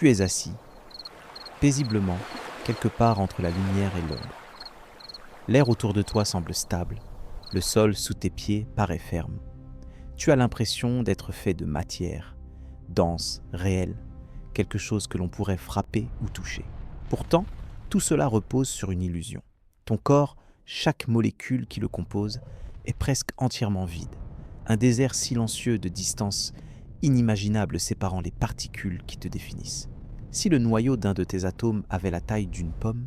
Tu es assis, paisiblement, quelque part entre la lumière et l'ombre. L'air autour de toi semble stable, le sol sous tes pieds paraît ferme. Tu as l'impression d'être fait de matière, dense, réelle, quelque chose que l'on pourrait frapper ou toucher. Pourtant, tout cela repose sur une illusion. Ton corps, chaque molécule qui le compose, est presque entièrement vide. Un désert silencieux de distance inimaginable séparant les particules qui te définissent. Si le noyau d'un de tes atomes avait la taille d'une pomme,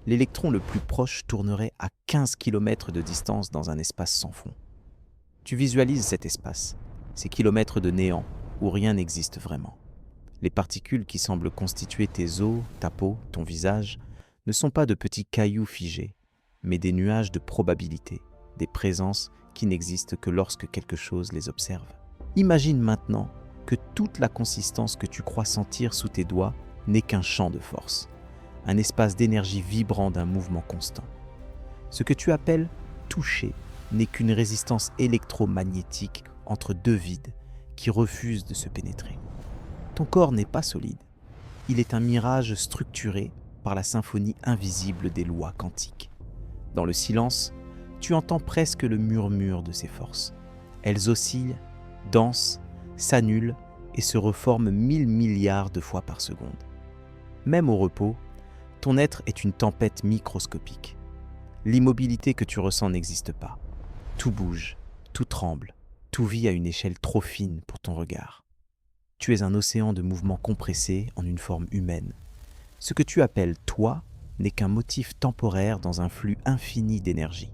l'électron le plus proche tournerait à 15 km de distance dans un espace sans fond. Tu visualises cet espace, ces kilomètres de néant où rien n'existe vraiment. Les particules qui semblent constituer tes os, ta peau, ton visage, ne sont pas de petits cailloux figés, mais des nuages de probabilités, des présences qui n'existent que lorsque quelque chose les observe. Imagine maintenant que toute la consistance que tu crois sentir sous tes doigts n'est qu'un champ de force, un espace d'énergie vibrant d'un mouvement constant. Ce que tu appelles toucher n'est qu'une résistance électromagnétique entre deux vides qui refusent de se pénétrer. Ton corps n'est pas solide, il est un mirage structuré par la symphonie invisible des lois quantiques. Dans le silence, tu entends presque le murmure de ces forces. Elles oscillent, dansent, s'annulent et se reforment 1000 milliards de fois par seconde. Même au repos, ton être est une tempête microscopique. L'immobilité que tu ressens n'existe pas. Tout bouge, tout tremble, tout vit à une échelle trop fine pour ton regard. Tu es un océan de mouvements compressés en une forme humaine. Ce que tu appelles toi n'est qu'un motif temporaire dans un flux infini d'énergie.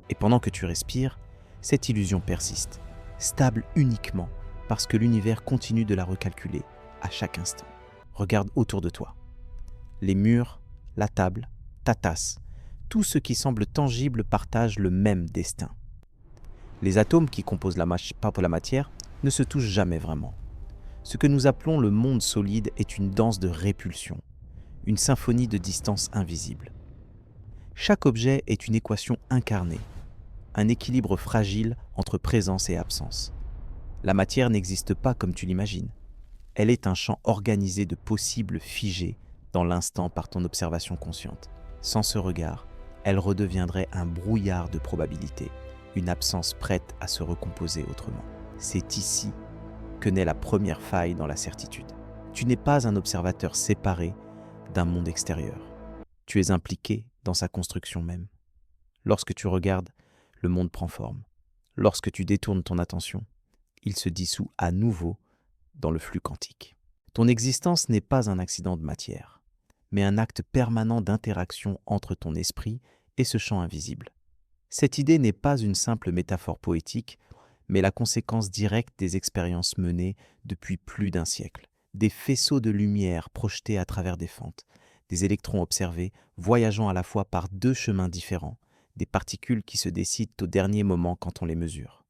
Et pendant que tu respires, cette illusion persiste, stable uniquement parce que l'univers continue de la recalculer à chaque instant. Regarde autour de toi. Les murs, la table, ta tasse, tout ce qui semble tangible partage le même destin. Les atomes qui composent la matière ne se touchent jamais vraiment. Ce que nous appelons le monde solide est une danse de répulsion, une symphonie de distance invisible. Chaque objet est une équation incarnée, un équilibre fragile entre présence et absence. La matière n'existe pas comme tu l'imagines. Elle est un champ organisé de possibles figés dans l'instant par ton observation consciente. Sans ce regard, elle redeviendrait un brouillard de probabilités, une absence prête à se recomposer autrement. C'est ici que naît la première faille dans la certitude. Tu n'es pas un observateur séparé d'un monde extérieur. Tu es impliqué dans sa construction même. Lorsque tu regardes, le monde prend forme. Lorsque tu détournes ton attention, il se dissout à nouveau dans le flux quantique. Ton existence n'est pas un accident de matière, mais un acte permanent d'interaction entre ton esprit et ce champ invisible. Cette idée n'est pas une simple métaphore poétique, mais la conséquence directe des expériences menées depuis plus d'un siècle. Des faisceaux de lumière projetés à travers des fentes, des électrons observés voyageant à la fois par deux chemins différents, des particules qui se décident au dernier moment quand on les mesure.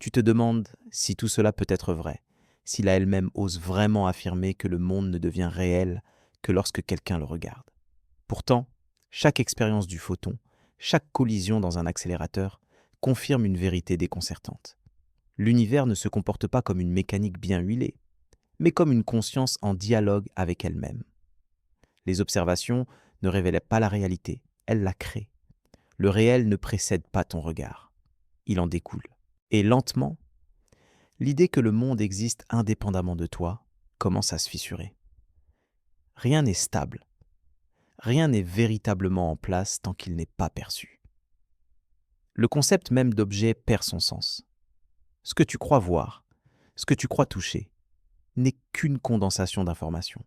Tu te demandes si tout cela peut être vrai, s'il a elle-même ose vraiment affirmer que le monde ne devient réel que lorsque quelqu'un le regarde. Pourtant, chaque expérience du photon, chaque collision dans un accélérateur, confirme une vérité déconcertante. L'univers ne se comporte pas comme une mécanique bien huilée, mais comme une conscience en dialogue avec elle-même. Les observations ne révélaient pas la réalité, elles la créent. Le réel ne précède pas ton regard, il en découle. Et lentement, l'idée que le monde existe indépendamment de toi commence à se fissurer. Rien n'est stable, rien n'est véritablement en place tant qu'il n'est pas perçu. Le concept même d'objet perd son sens. Ce que tu crois voir, ce que tu crois toucher, n'est qu'une condensation d'informations,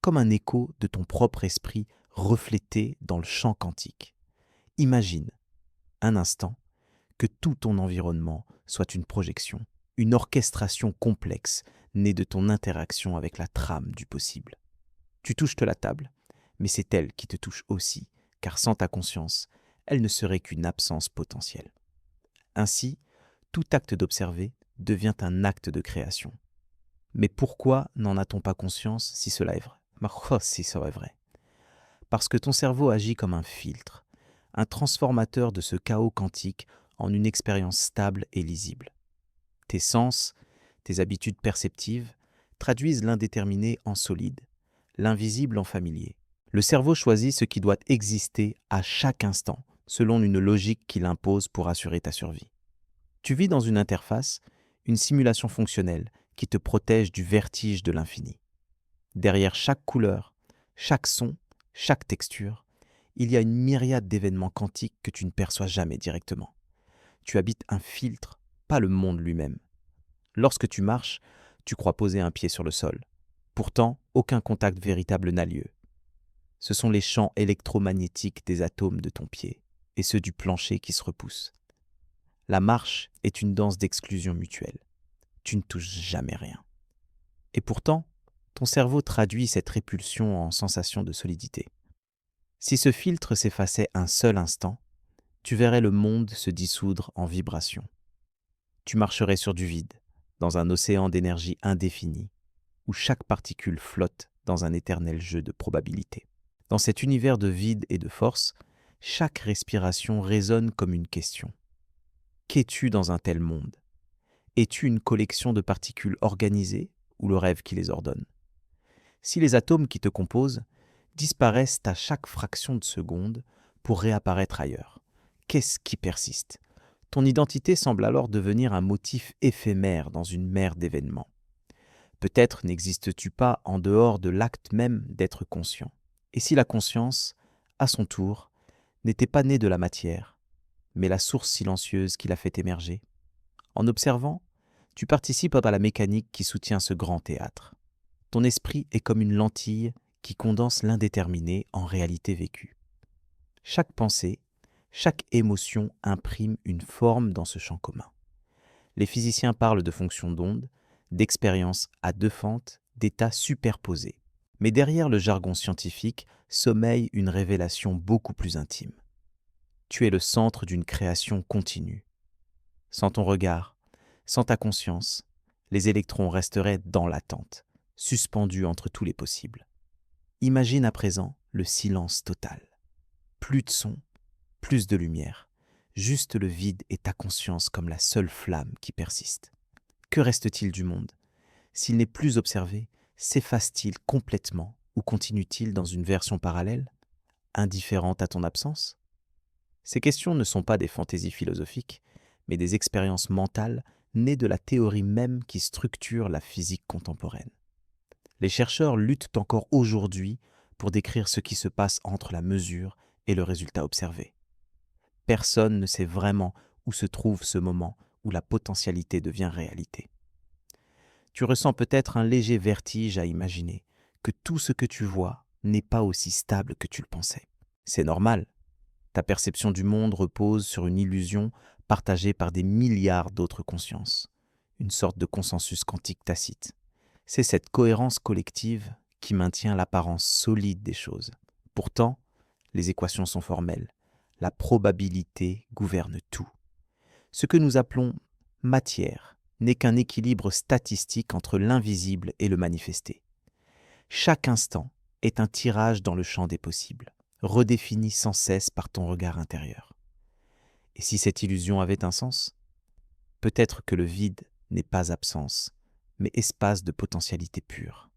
comme un écho de ton propre esprit reflété dans le champ quantique. Imagine, un instant, que tout ton environnement soit une projection, une orchestration complexe née de ton interaction avec la trame du possible. Tu touches la table, mais c'est elle qui te touche aussi, car sans ta conscience, elle ne serait qu'une absence potentielle. Ainsi, tout acte d'observer devient un acte de création. Mais pourquoi n'en a-t-on pas conscience si cela est vrai ? Si cela est vrai. Parce que ton cerveau agit comme un filtre, un transformateur de ce chaos quantique en une expérience stable et lisible. Tes sens, tes habitudes perceptives, traduisent l'indéterminé en solide, l'invisible en familier. Le cerveau choisit ce qui doit exister à chaque instant, selon une logique qu'il impose pour assurer ta survie. Tu vis dans une interface, une simulation fonctionnelle qui te protège du vertige de l'infini. Derrière chaque couleur, chaque son, chaque texture, il y a une myriade d'événements quantiques que tu ne perçois jamais directement. Tu habites un filtre, pas le monde lui-même. Lorsque tu marches, tu crois poser un pied sur le sol. Pourtant, aucun contact véritable n'a lieu. Ce sont les champs électromagnétiques des atomes de ton pied et ceux du plancher qui se repoussent. La marche est une danse d'exclusion mutuelle. Tu ne touches jamais rien. Et pourtant, ton cerveau traduit cette répulsion en sensation de solidité. Si ce filtre s'effaçait un seul instant, tu verrais le monde se dissoudre en vibrations. Tu marcherais sur du vide, dans un océan d'énergie indéfinie, où chaque particule flotte dans un éternel jeu de probabilités. Dans cet univers de vide et de force, chaque respiration résonne comme une question. Qu'es-tu dans un tel monde ? Es-tu une collection de particules organisées ou le rêve qui les ordonne ? Si les atomes qui te composent disparaissent à chaque fraction de seconde pour réapparaître ailleurs, qu'est-ce qui persiste ? Ton identité semble alors devenir un motif éphémère dans une mer d'événements. Peut-être n'existes-tu pas en dehors de l'acte même d'être conscient. Et si la conscience, à son tour, n'était pas née de la matière, mais la source silencieuse qui l'a fait émerger ? En observant, tu participes à la mécanique qui soutient ce grand théâtre. Ton esprit est comme une lentille qui condense l'indéterminé en réalité vécue. Chaque pensée, chaque émotion imprime une forme dans ce champ commun. Les physiciens parlent de fonctions d'onde, d'expériences à deux fentes, d'états superposés. Mais derrière le jargon scientifique sommeille une révélation beaucoup plus intime. Tu es le centre d'une création continue. Sans ton regard, sans ta conscience, les électrons resteraient dans l'attente, suspendus entre tous les possibles. Imagine à présent le silence total. Plus de son, plus de lumière, juste le vide et ta conscience comme la seule flamme qui persiste. Que reste-t-il du monde ? S'il n'est plus observé, s'efface-t-il complètement ou continue-t-il dans une version parallèle, indifférente à ton absence ? Ces questions ne sont pas des fantaisies philosophiques, mais des expériences mentales nées de la théorie même qui structure la physique contemporaine. Les chercheurs luttent encore aujourd'hui pour décrire ce qui se passe entre la mesure et le résultat observé. Personne ne sait vraiment où se trouve ce moment où la potentialité devient réalité. Tu ressens peut-être un léger vertige à imaginer que tout ce que tu vois n'est pas aussi stable que tu le pensais. C'est normal. Ta perception du monde repose sur une illusion partagée par des milliards d'autres consciences, une sorte de consensus quantique tacite. C'est cette cohérence collective qui maintient l'apparence solide des choses. Pourtant, les équations sont formelles. La probabilité gouverne tout. Ce que nous appelons matière n'est qu'un équilibre statistique entre l'invisible et le manifesté. Chaque instant est un tirage dans le champ des possibles, redéfini sans cesse par ton regard intérieur. Et si cette illusion avait un sens ? Peut-être que le vide n'est pas absence, mais espace de potentialité pure.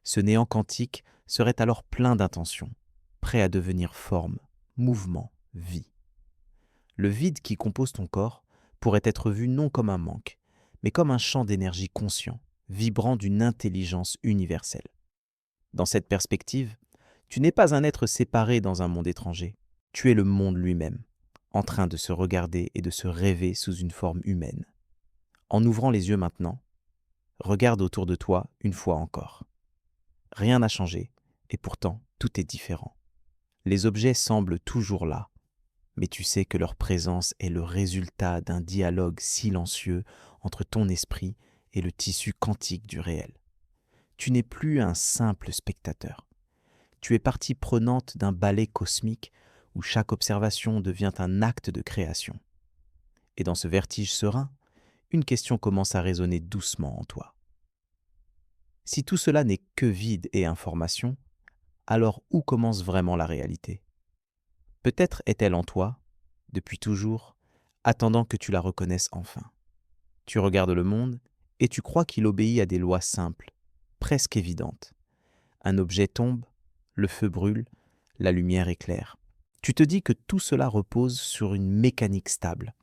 Ce néant quantique serait alors plein d'intentions, prêt à devenir forme, mouvement, vie. Le vide qui compose ton corps pourrait être vu non comme un manque, mais comme un champ d'énergie conscient, vibrant d'une intelligence universelle. Dans cette perspective, tu n'es pas un être séparé dans un monde étranger, tu es le monde lui-même, en train de se regarder et de se rêver sous une forme humaine. En ouvrant les yeux maintenant, regarde autour de toi une fois encore. Rien n'a changé, et pourtant tout est différent. Les objets semblent toujours là, mais tu sais que leur présence est le résultat d'un dialogue silencieux entre ton esprit et le tissu quantique du réel. Tu n'es plus un simple spectateur. Tu es partie prenante d'un ballet cosmique où chaque observation devient un acte de création. Et dans ce vertige serein, une question commence à résonner doucement en toi. Si tout cela n'est que vide et information, alors où commence vraiment la réalité ? Peut-être est-elle en toi, depuis toujours, attendant que tu la reconnaisses enfin. Tu regardes le monde et tu crois qu'il obéit à des lois simples, presque évidentes. Un objet tombe, le feu brûle, la lumière éclaire. Tu te dis que tout cela repose sur une mécanique stable,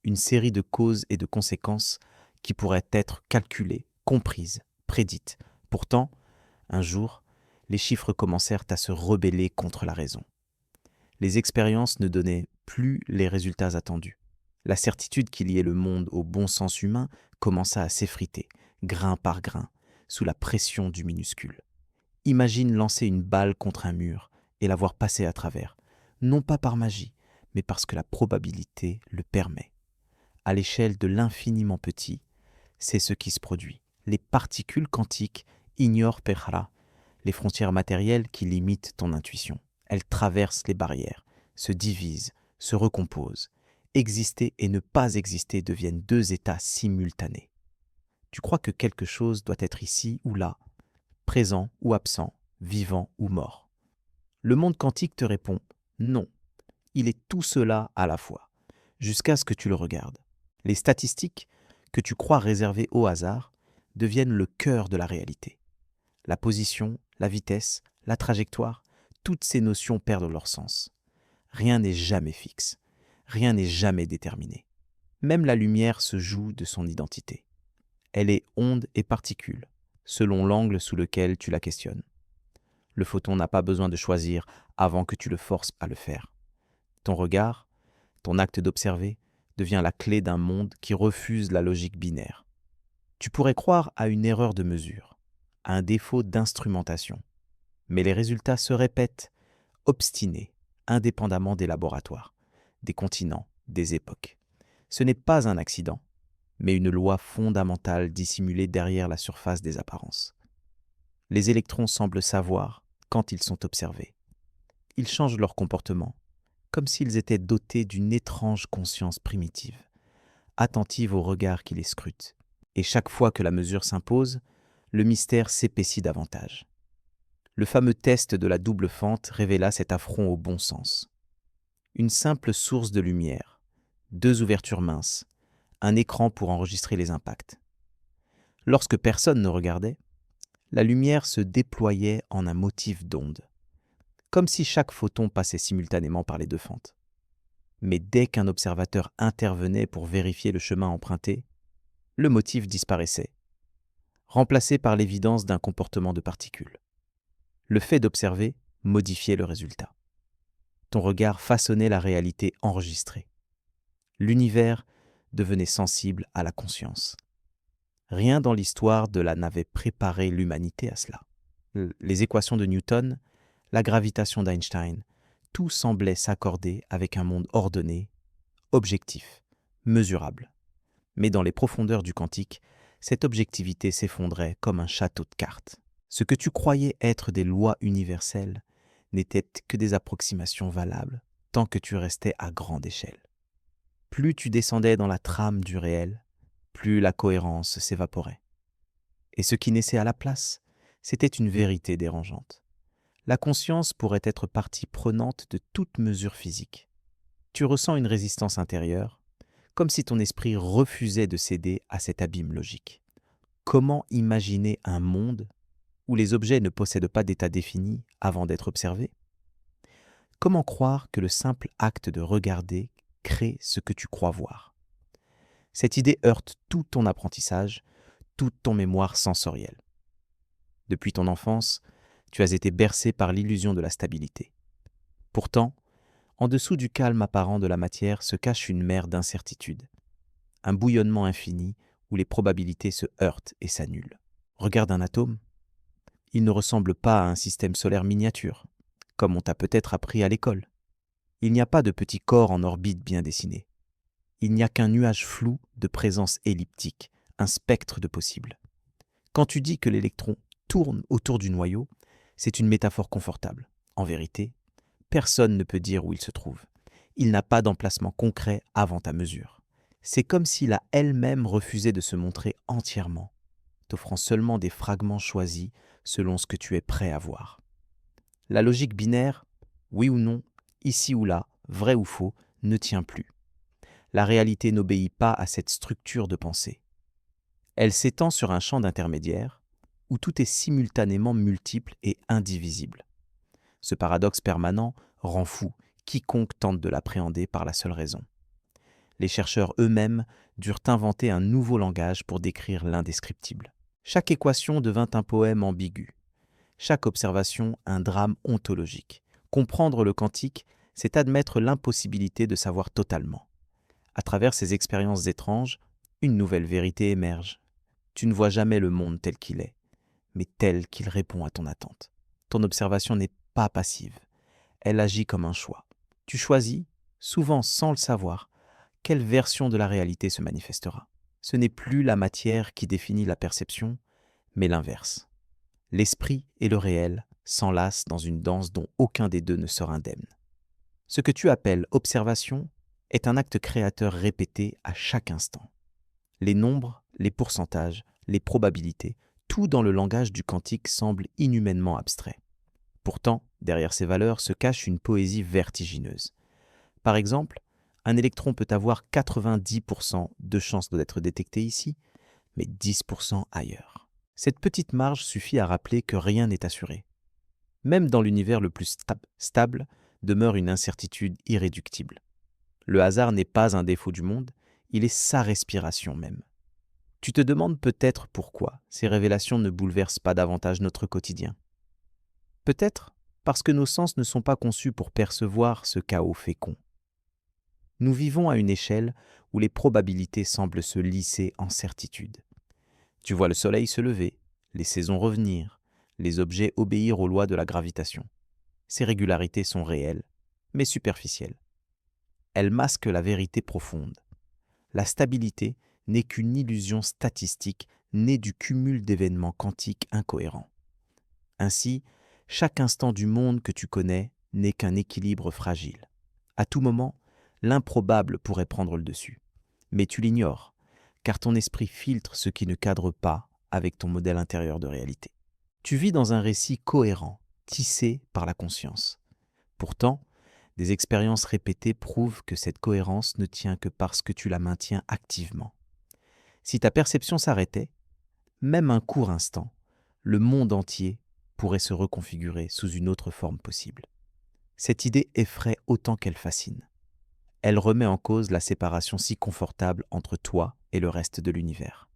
une série de causes et de conséquences qui pourraient être calculées, comprises, prédites. Pourtant, un jour, les chiffres commencèrent à se rebeller contre la raison. Les expériences ne donnaient plus les résultats attendus. La certitude qui liait le monde au bon sens humain commença à s'effriter, grain par grain, sous la pression du minuscule. Imagine lancer une balle contre un mur et la voir passer à travers, non pas par magie, mais parce que la probabilité le permet. À l'échelle de l'infiniment petit, c'est ce qui se produit. Les particules quantiques ignorent Pechara, les frontières matérielles qui limitent ton intuition. Elles traversent les barrières, se divisent, se recomposent. Exister et ne pas exister deviennent deux états simultanés. Tu crois que quelque chose doit être ici ou là, présent ou absent, vivant ou mort. Le monde quantique te répond « non ». Il est tout cela à la fois, jusqu'à ce que tu le regardes. Les statistiques que tu crois réservées au hasard deviennent le cœur de la réalité. La position, la vitesse, la trajectoire, toutes ces notions perdent leur sens. Rien n'est jamais fixe, rien n'est jamais déterminé. Même la lumière se joue de son identité. Elle est onde et particule, selon l'angle sous lequel tu la questionnes. Le photon n'a pas besoin de choisir avant que tu le forces à le faire. Ton regard, ton acte d'observer, devient la clé d'un monde qui refuse la logique binaire. Tu pourrais croire à une erreur de mesure, à un défaut d'instrumentation, mais les résultats se répètent, obstinés, indépendamment des laboratoires, des continents, des époques. Ce n'est pas un accident, mais une loi fondamentale dissimulée derrière la surface des apparences. Les électrons semblent savoir quand ils sont observés. Ils changent leur comportement, comme s'ils étaient dotés d'une étrange conscience primitive, attentive au regard qui les scrute. Et chaque fois que la mesure s'impose, le mystère s'épaissit davantage. Le fameux test de la double fente révéla cet affront au bon sens. Une simple source de lumière, 2 ouvertures minces, un écran pour enregistrer les impacts. Lorsque personne ne regardait, la lumière se déployait en un motif d'onde, comme si chaque photon passait simultanément par les 2 fentes. Mais dès qu'un observateur intervenait pour vérifier le chemin emprunté, le motif disparaissait, remplacé par l'évidence d'un comportement de particules. Le fait d'observer modifiait le résultat. Ton regard façonnait la réalité enregistrée. L'univers devenait sensible à la conscience. Rien dans l'histoire de la n'avait préparé l'humanité à cela. Les équations de Newton, la gravitation d'Einstein, tout semblait s'accorder avec un monde ordonné, objectif, mesurable. Mais dans les profondeurs du quantique, cette objectivité s'effondrait comme un château de cartes. Ce que tu croyais être des lois universelles n'étaient que des approximations valables tant que tu restais à grande échelle. Plus tu descendais dans la trame du réel, plus la cohérence s'évaporait. Et ce qui naissait à la place, c'était une vérité dérangeante. La conscience pourrait être partie prenante de toute mesure physique. Tu ressens une résistance intérieure, comme si ton esprit refusait de céder à cet abîme logique. Comment imaginer un monde où les objets ne possèdent pas d'état défini avant d'être observés? Comment croire que le simple acte de regarder crée ce que tu crois voir? Cette idée heurte tout ton apprentissage, toute ton mémoire sensorielle. Depuis ton enfance, tu as été bercé par l'illusion de la stabilité. Pourtant, en dessous du calme apparent de la matière se cache une mer d'incertitude, un bouillonnement infini où les probabilités se heurtent et s'annulent. Regarde un atome. Il ne ressemble pas à un système solaire miniature, comme on t'a peut-être appris à l'école. Il n'y a pas de petit corps en orbite bien dessiné. Il n'y a qu'un nuage flou de présence elliptique, un spectre de possibles. Quand tu dis que l'électron tourne autour du noyau, c'est une métaphore confortable. En vérité, personne ne peut dire où il se trouve. Il n'a pas d'emplacement concret avant ta mesure. C'est comme s'il a elle-même refusé de se montrer entièrement, t'offrant seulement des fragments choisis selon ce que tu es prêt à voir. La logique binaire, oui ou non, ici ou là, vrai ou faux, ne tient plus. La réalité n'obéit pas à cette structure de pensée. Elle s'étend sur un champ d'intermédiaire, où tout est simultanément multiple et indivisible. Ce paradoxe permanent rend fou quiconque tente de l'appréhender par la seule raison. Les chercheurs eux-mêmes durent inventer un nouveau langage pour décrire l'indescriptible. Chaque équation devint un poème ambigu, chaque observation un drame ontologique. Comprendre le quantique, c'est admettre l'impossibilité de savoir totalement. À travers ces expériences étranges, une nouvelle vérité émerge. Tu ne vois jamais le monde tel qu'il est, mais tel qu'il répond à ton attente. Ton observation n'est pas passive, elle agit comme un choix. Tu choisis, souvent sans le savoir, quelle version de la réalité se manifestera. Ce n'est plus la matière qui définit la perception, mais l'inverse. L'esprit et le réel s'enlacent dans une danse dont aucun des deux ne sort indemne. Ce que tu appelles observation est un acte créateur répété à chaque instant. Les nombres, les pourcentages, les probabilités, tout dans le langage du quantique semble inhumainement abstrait. Pourtant, derrière ces valeurs se cache une poésie vertigineuse. Par exemple, un électron peut avoir 90% de chances d'être détecté ici, mais 10% ailleurs. Cette petite marge suffit à rappeler que rien n'est assuré. Même dans l'univers le plus stable, demeure une incertitude irréductible. Le hasard n'est pas un défaut du monde, il est sa respiration même. Tu te demandes peut-être pourquoi ces révélations ne bouleversent pas davantage notre quotidien. Peut-être parce que nos sens ne sont pas conçus pour percevoir ce chaos fécond. Nous vivons à une échelle où les probabilités semblent se lisser en certitude. Tu vois le soleil se lever, les saisons revenir, les objets obéir aux lois de la gravitation. Ces régularités sont réelles, mais superficielles. Elles masquent la vérité profonde. La stabilité n'est qu'une illusion statistique née du cumul d'événements quantiques incohérents. Ainsi, chaque instant du monde que tu connais n'est qu'un équilibre fragile. À tout moment, l'improbable pourrait prendre le dessus. Mais tu l'ignores, car ton esprit filtre ce qui ne cadre pas avec ton modèle intérieur de réalité. Tu vis dans un récit cohérent, tissé par la conscience. Pourtant, des expériences répétées prouvent que cette cohérence ne tient que parce que tu la maintiens activement. Si ta perception s'arrêtait, même un court instant, le monde entier pourrait se reconfigurer sous une autre forme possible. Cette idée effraie autant qu'elle fascine. Elle remet en cause la séparation si confortable entre toi et le reste de l'univers.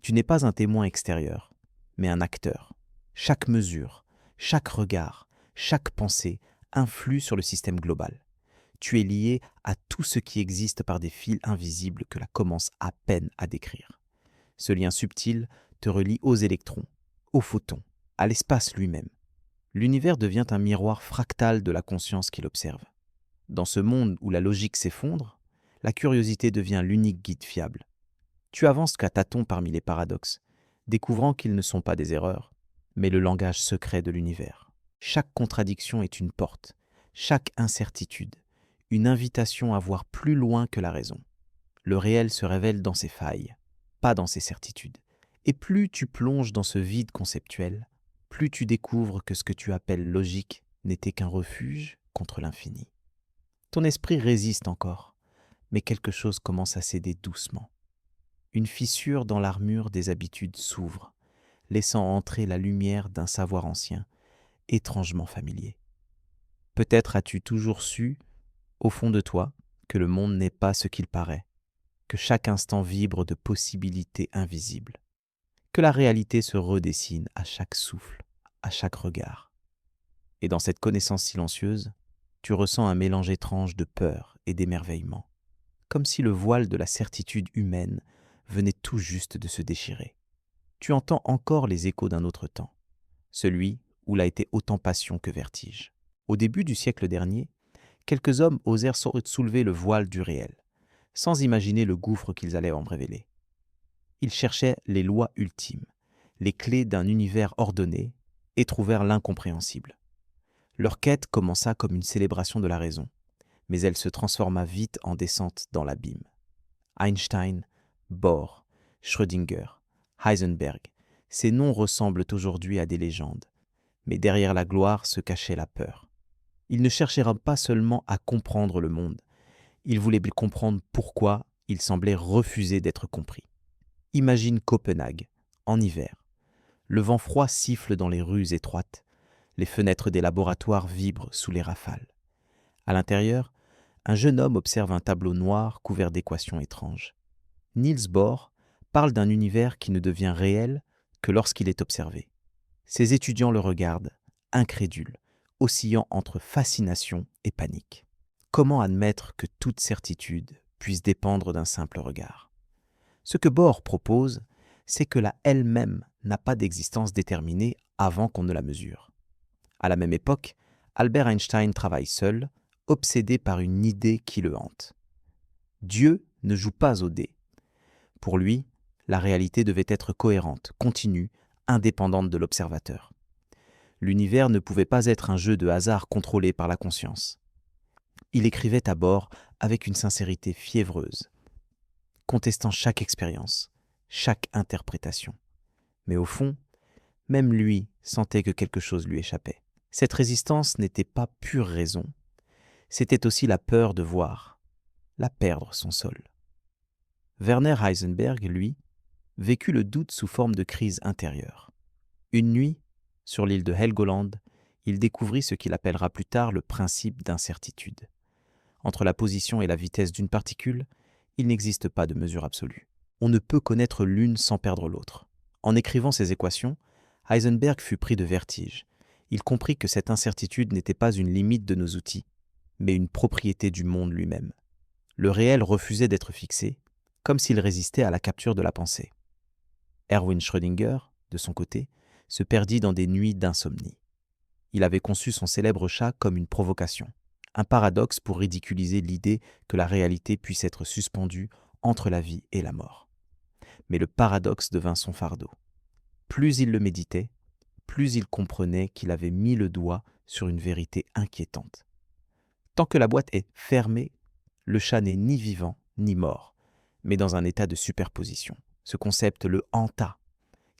Tu n'es pas un témoin extérieur, mais un acteur. Chaque mesure, chaque regard, chaque pensée influe sur le système global. Tu es lié à tout ce qui existe par des fils invisibles que la commence à peine à décrire. Ce lien subtil te relie aux électrons, aux photons, à l'espace lui-même. L'univers devient un miroir fractal de la conscience qu'il observe. Dans ce monde où la logique s'effondre, la curiosité devient l'unique guide fiable. Tu avances qu'à tâtons parmi les paradoxes, découvrant qu'ils ne sont pas des erreurs, mais le langage secret de l'univers. Chaque contradiction est une porte, chaque incertitude, une invitation à voir plus loin que la raison. Le réel se révèle dans ses failles, pas dans ses certitudes. Et plus tu plonges dans ce vide conceptuel, plus tu découvres que ce que tu appelles logique n'était qu'un refuge contre l'infini. Ton esprit résiste encore, mais quelque chose commence à céder doucement. Une fissure dans l'armure des habitudes s'ouvre, laissant entrer la lumière d'un savoir ancien, étrangement familier. Peut-être as-tu toujours su, au fond de toi, que le monde n'est pas ce qu'il paraît, que chaque instant vibre de possibilités invisibles, que la réalité se redessine à chaque souffle, à chaque regard. Et dans cette connaissance silencieuse, tu ressens un mélange étrange de peur et d'émerveillement, comme si le voile de la certitude humaine venait tout juste de se déchirer. Tu entends encore les échos d'un autre temps, celui où l'a été autant passion que vertige. Au début du siècle dernier, quelques hommes osèrent soulever le voile du réel, sans imaginer le gouffre qu'ils allaient en révéler. Ils cherchaient les lois ultimes, les clés d'un univers ordonné, et trouvèrent l'incompréhensible. Leur quête commença comme une célébration de la raison, mais elle se transforma vite en descente dans l'abîme. Einstein, Bohr, Schrödinger, Heisenberg, ces noms ressemblent aujourd'hui à des légendes, mais derrière la gloire se cachait la peur. Ils ne cherchèrent pas seulement à comprendre le monde, ils voulaient comprendre pourquoi il semblait refuser d'être compris. Imagine Copenhague, en hiver. Le vent froid siffle dans les rues étroites. Les fenêtres des laboratoires vibrent sous les rafales. À l'intérieur, un jeune homme observe un tableau noir couvert d'équations étranges. Niels Bohr parle d'un univers qui ne devient réel que lorsqu'il est observé. Ses étudiants le regardent, incrédules, oscillant entre fascination et panique. Comment admettre que toute certitude puisse dépendre d'un simple regard? Ce que Bohr propose, c'est que la elle-même n'a pas d'existence déterminée avant qu'on ne la mesure. À la même époque, Albert Einstein travaille seul, obsédé par une idée qui le hante. Dieu ne joue pas aux dés. Pour lui, la réalité devait être cohérente, continue, indépendante de l'observateur. L'univers ne pouvait pas être un jeu de hasard contrôlé par la conscience. Il écrivait à Bohr avec une sincérité fiévreuse, contestant chaque expérience, chaque interprétation. Mais au fond, même lui sentait que quelque chose lui échappait. Cette résistance n'était pas pure raison, c'était aussi la peur de voir, la perdre son sol. Werner Heisenberg, lui, vécut le doute sous forme de crise intérieure. Une nuit, sur l'île de Helgoland, il découvrit ce qu'il appellera plus tard le principe d'incertitude. Entre la position et la vitesse d'une particule, il n'existe pas de mesure absolue. On ne peut connaître l'une sans perdre l'autre. En écrivant ces équations, Heisenberg fut pris de vertige. Il comprit que cette incertitude n'était pas une limite de nos outils, mais une propriété du monde lui-même. Le réel refusait d'être fixé, comme s'il résistait à la capture de la pensée. Erwin Schrödinger, de son côté, se perdit dans des nuits d'insomnie. Il avait conçu son célèbre chat comme une provocation, un paradoxe pour ridiculiser l'idée que la réalité puisse être suspendue entre la vie et la mort. Mais le paradoxe devint son fardeau. Plus il le méditait, plus il comprenait qu'il avait mis le doigt sur une vérité inquiétante. Tant que la boîte est fermée, le chat n'est ni vivant ni mort, mais dans un état de superposition. Ce concept le hanta,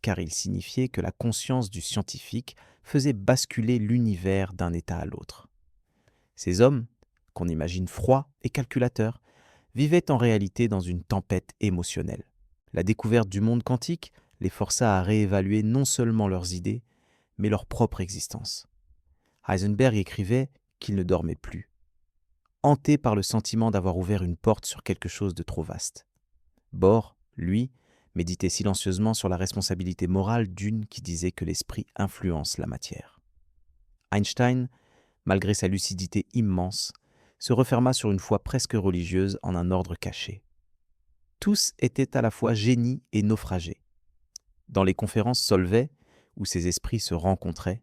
car il signifiait que la conscience du scientifique faisait basculer l'univers d'un état à l'autre. Ces hommes, qu'on imagine froids et calculateurs, vivaient en réalité dans une tempête émotionnelle. La découverte du monde quantique les força à réévaluer non seulement leurs idées, mais leur propre existence. Heisenberg écrivait qu'il ne dormait plus, hanté par le sentiment d'avoir ouvert une porte sur quelque chose de trop vaste. Bohr, lui, méditait silencieusement sur la responsabilité morale d'une qui disait que l'esprit influence la matière. Einstein, malgré sa lucidité immense, se referma sur une foi presque religieuse en un ordre caché. Tous étaient à la fois génies et naufragés. Dans les conférences Solvay, où ces esprits se rencontraient,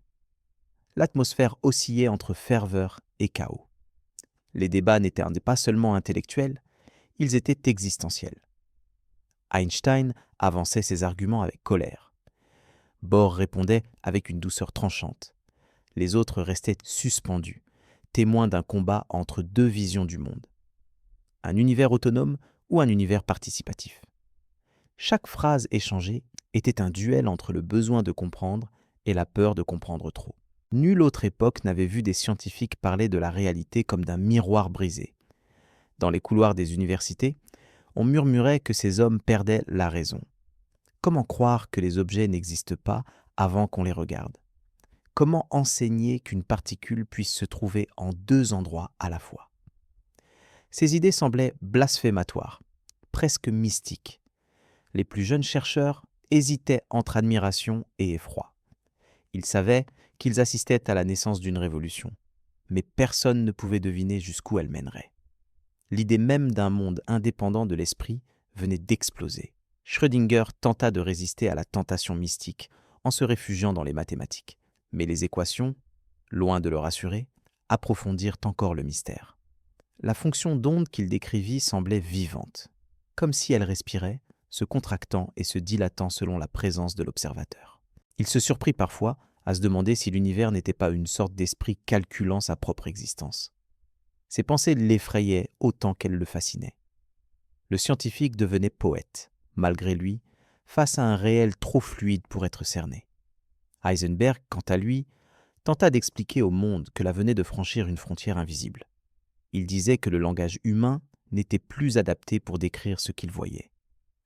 l'atmosphère oscillait entre ferveur et chaos. Les débats n'étaient pas seulement intellectuels, ils étaient existentiels. Einstein avançait ses arguments avec colère. Bohr répondait avec une douceur tranchante. Les autres restaient suspendus, témoins d'un combat entre deux visions du monde. Un univers autonome ou un univers participatif. Chaque phrase échangée était un duel entre le besoin de comprendre et la peur de comprendre trop. Nulle autre époque n'avait vu des scientifiques parler de la réalité comme d'un miroir brisé. Dans les couloirs des universités, on murmurait que ces hommes perdaient la raison. Comment croire que les objets n'existent pas avant qu'on les regarde? Comment enseigner qu'une particule puisse se trouver en deux endroits à la fois? Ces idées semblaient blasphématoires, presque mystiques. Les plus jeunes chercheurs hésitaient entre admiration et effroi. Ils savaient qu'ils assistaient à la naissance d'une révolution, mais personne ne pouvait deviner jusqu'où elle mènerait. L'idée même d'un monde indépendant de l'esprit venait d'exploser. Schrödinger tenta de résister à la tentation mystique en se réfugiant dans les mathématiques. Mais les équations, loin de le rassurer, approfondirent encore le mystère. La fonction d'onde qu'il décrivit semblait vivante, comme si elle respirait, se contractant et se dilatant selon la présence de l'observateur. Il se surprit parfois à se demander si l'univers n'était pas une sorte d'esprit calculant sa propre existence. Ses pensées l'effrayaient autant qu'elles le fascinaient. Le scientifique devenait poète, malgré lui, face à un réel trop fluide pour être cerné. Heisenberg, quant à lui, tenta d'expliquer au monde que là venait de franchir une frontière invisible. Il disait que le langage humain n'était plus adapté pour décrire ce qu'il voyait.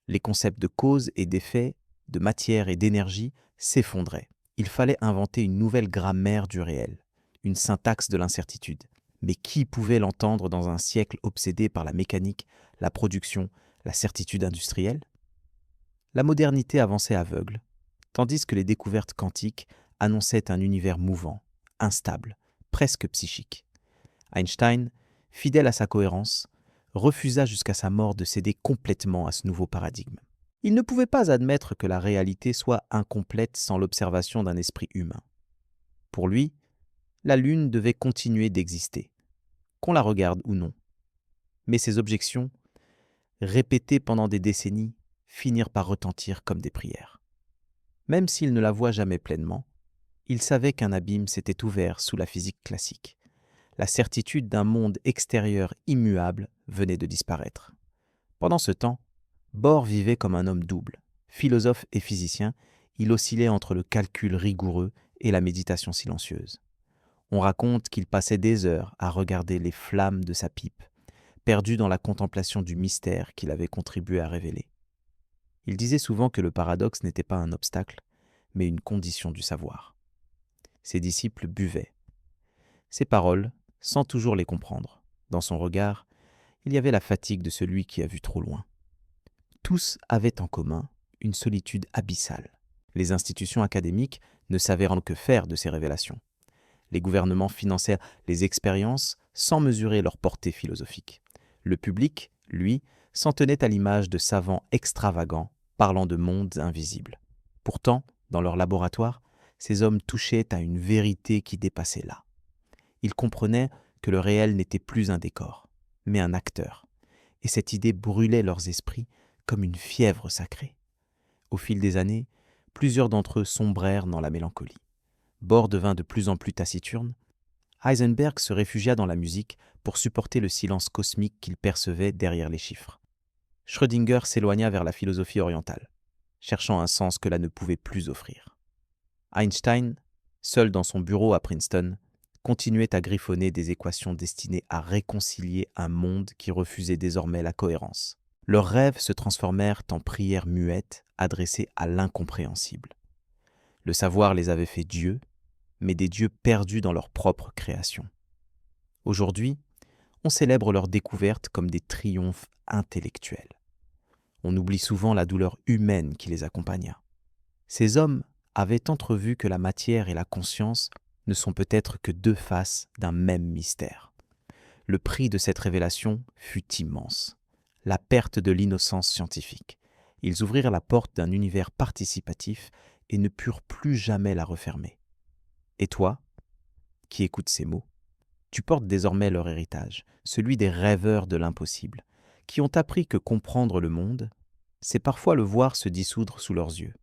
Les concepts de cause et d'effet de matière et d'énergie s'effondrait. Il fallait inventer une nouvelle grammaire du réel, une syntaxe de l'incertitude. Mais qui pouvait l'entendre dans un siècle obsédé par la mécanique, la production, la certitude industrielle? La modernité avançait aveugle, tandis que les découvertes quantiques annonçaient un univers mouvant, instable, presque psychique. Einstein, fidèle à sa cohérence, refusa jusqu'à sa mort de céder complètement à ce nouveau paradigme. Il ne pouvait pas admettre que la réalité soit incomplète sans l'observation d'un esprit humain. Pour lui, la Lune devait continuer d'exister, qu'on la regarde ou non. Mais ses objections, répétées pendant des décennies, finirent par retentir comme des prières. Même s'il ne la voit jamais pleinement, il savait qu'un abîme s'était ouvert sous la physique classique. La certitude d'un monde extérieur immuable venait de disparaître. Pendant ce temps, Bohr vivait comme un homme double. Philosophe et physicien, il oscillait entre le calcul rigoureux et la méditation silencieuse. On raconte qu'il passait des heures à regarder les flammes de sa pipe, perdu dans la contemplation du mystère qu'il avait contribué à révéler. Il disait souvent que le paradoxe n'était pas un obstacle, mais une condition du savoir. Ses disciples buvaient. Ses paroles, sans toujours les comprendre. Dans son regard, il y avait la fatigue de celui qui a vu trop loin. Tous avaient en commun une solitude abyssale. Les institutions académiques ne savaient que faire de ces révélations. Les gouvernements finançaient les expériences sans mesurer leur portée philosophique. Le public, lui, s'en tenait à l'image de savants extravagants parlant de mondes invisibles. Pourtant, dans leur laboratoire, ces hommes touchaient à une vérité qui dépassait là. Ils comprenaient que le réel n'était plus un décor, mais un acteur, et cette idée brûlait leurs esprits comme une fièvre sacrée. Au fil des années, plusieurs d'entre eux sombrèrent dans la mélancolie. Bohr devint de plus en plus taciturne. Heisenberg se réfugia dans la musique pour supporter le silence cosmique qu'il percevait derrière les chiffres. Schrödinger s'éloigna vers la philosophie orientale, cherchant un sens que la ne pouvait plus offrir. Einstein, seul dans son bureau à Princeton, continuait à griffonner des équations destinées à réconcilier un monde qui refusait désormais la cohérence. Leurs rêves se transformèrent en prières muettes adressées à l'incompréhensible. Le savoir les avait fait dieux, mais des dieux perdus dans leur propre création. Aujourd'hui, on célèbre leurs découvertes comme des triomphes intellectuels. On oublie souvent la douleur humaine qui les accompagna. Ces hommes avaient entrevu que la matière et la conscience ne sont peut-être que deux faces d'un même mystère. Le prix de cette révélation fut immense. La perte de l'innocence scientifique. Ils ouvrirent la porte d'un univers participatif et ne purent plus jamais la refermer. Et toi, qui écoutes ces mots, tu portes désormais leur héritage, celui des rêveurs de l'impossible, qui ont appris que comprendre le monde, c'est parfois le voir se dissoudre sous leurs yeux.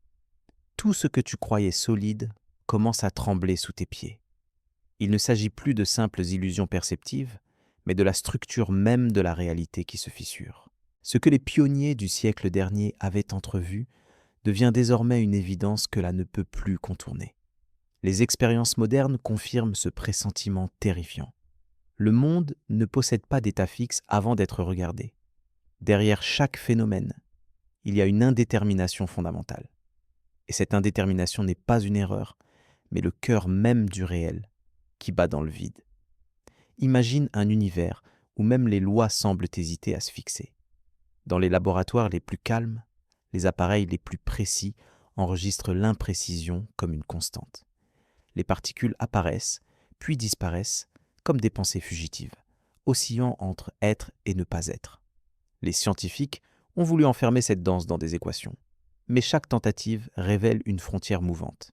Tout ce que tu croyais solide commence à trembler sous tes pieds. Il ne s'agit plus de simples illusions perceptives, mais de la structure même de la réalité qui se fissure. Ce que les pionniers du siècle dernier avaient entrevu devient désormais une évidence que l'on ne peut plus contourner. Les expériences modernes confirment ce pressentiment terrifiant. Le monde ne possède pas d'état fixe avant d'être regardé. Derrière chaque phénomène, il y a une indétermination fondamentale. Et cette indétermination n'est pas une erreur, mais le cœur même du réel qui bat dans le vide. Imagine un univers où même les lois semblent hésiter à se fixer. Dans les laboratoires les plus calmes, les appareils les plus précis enregistrent l'imprécision comme une constante. Les particules apparaissent, puis disparaissent, comme des pensées fugitives, oscillant entre être et ne pas être. Les scientifiques ont voulu enfermer cette danse dans des équations, mais chaque tentative révèle une frontière mouvante.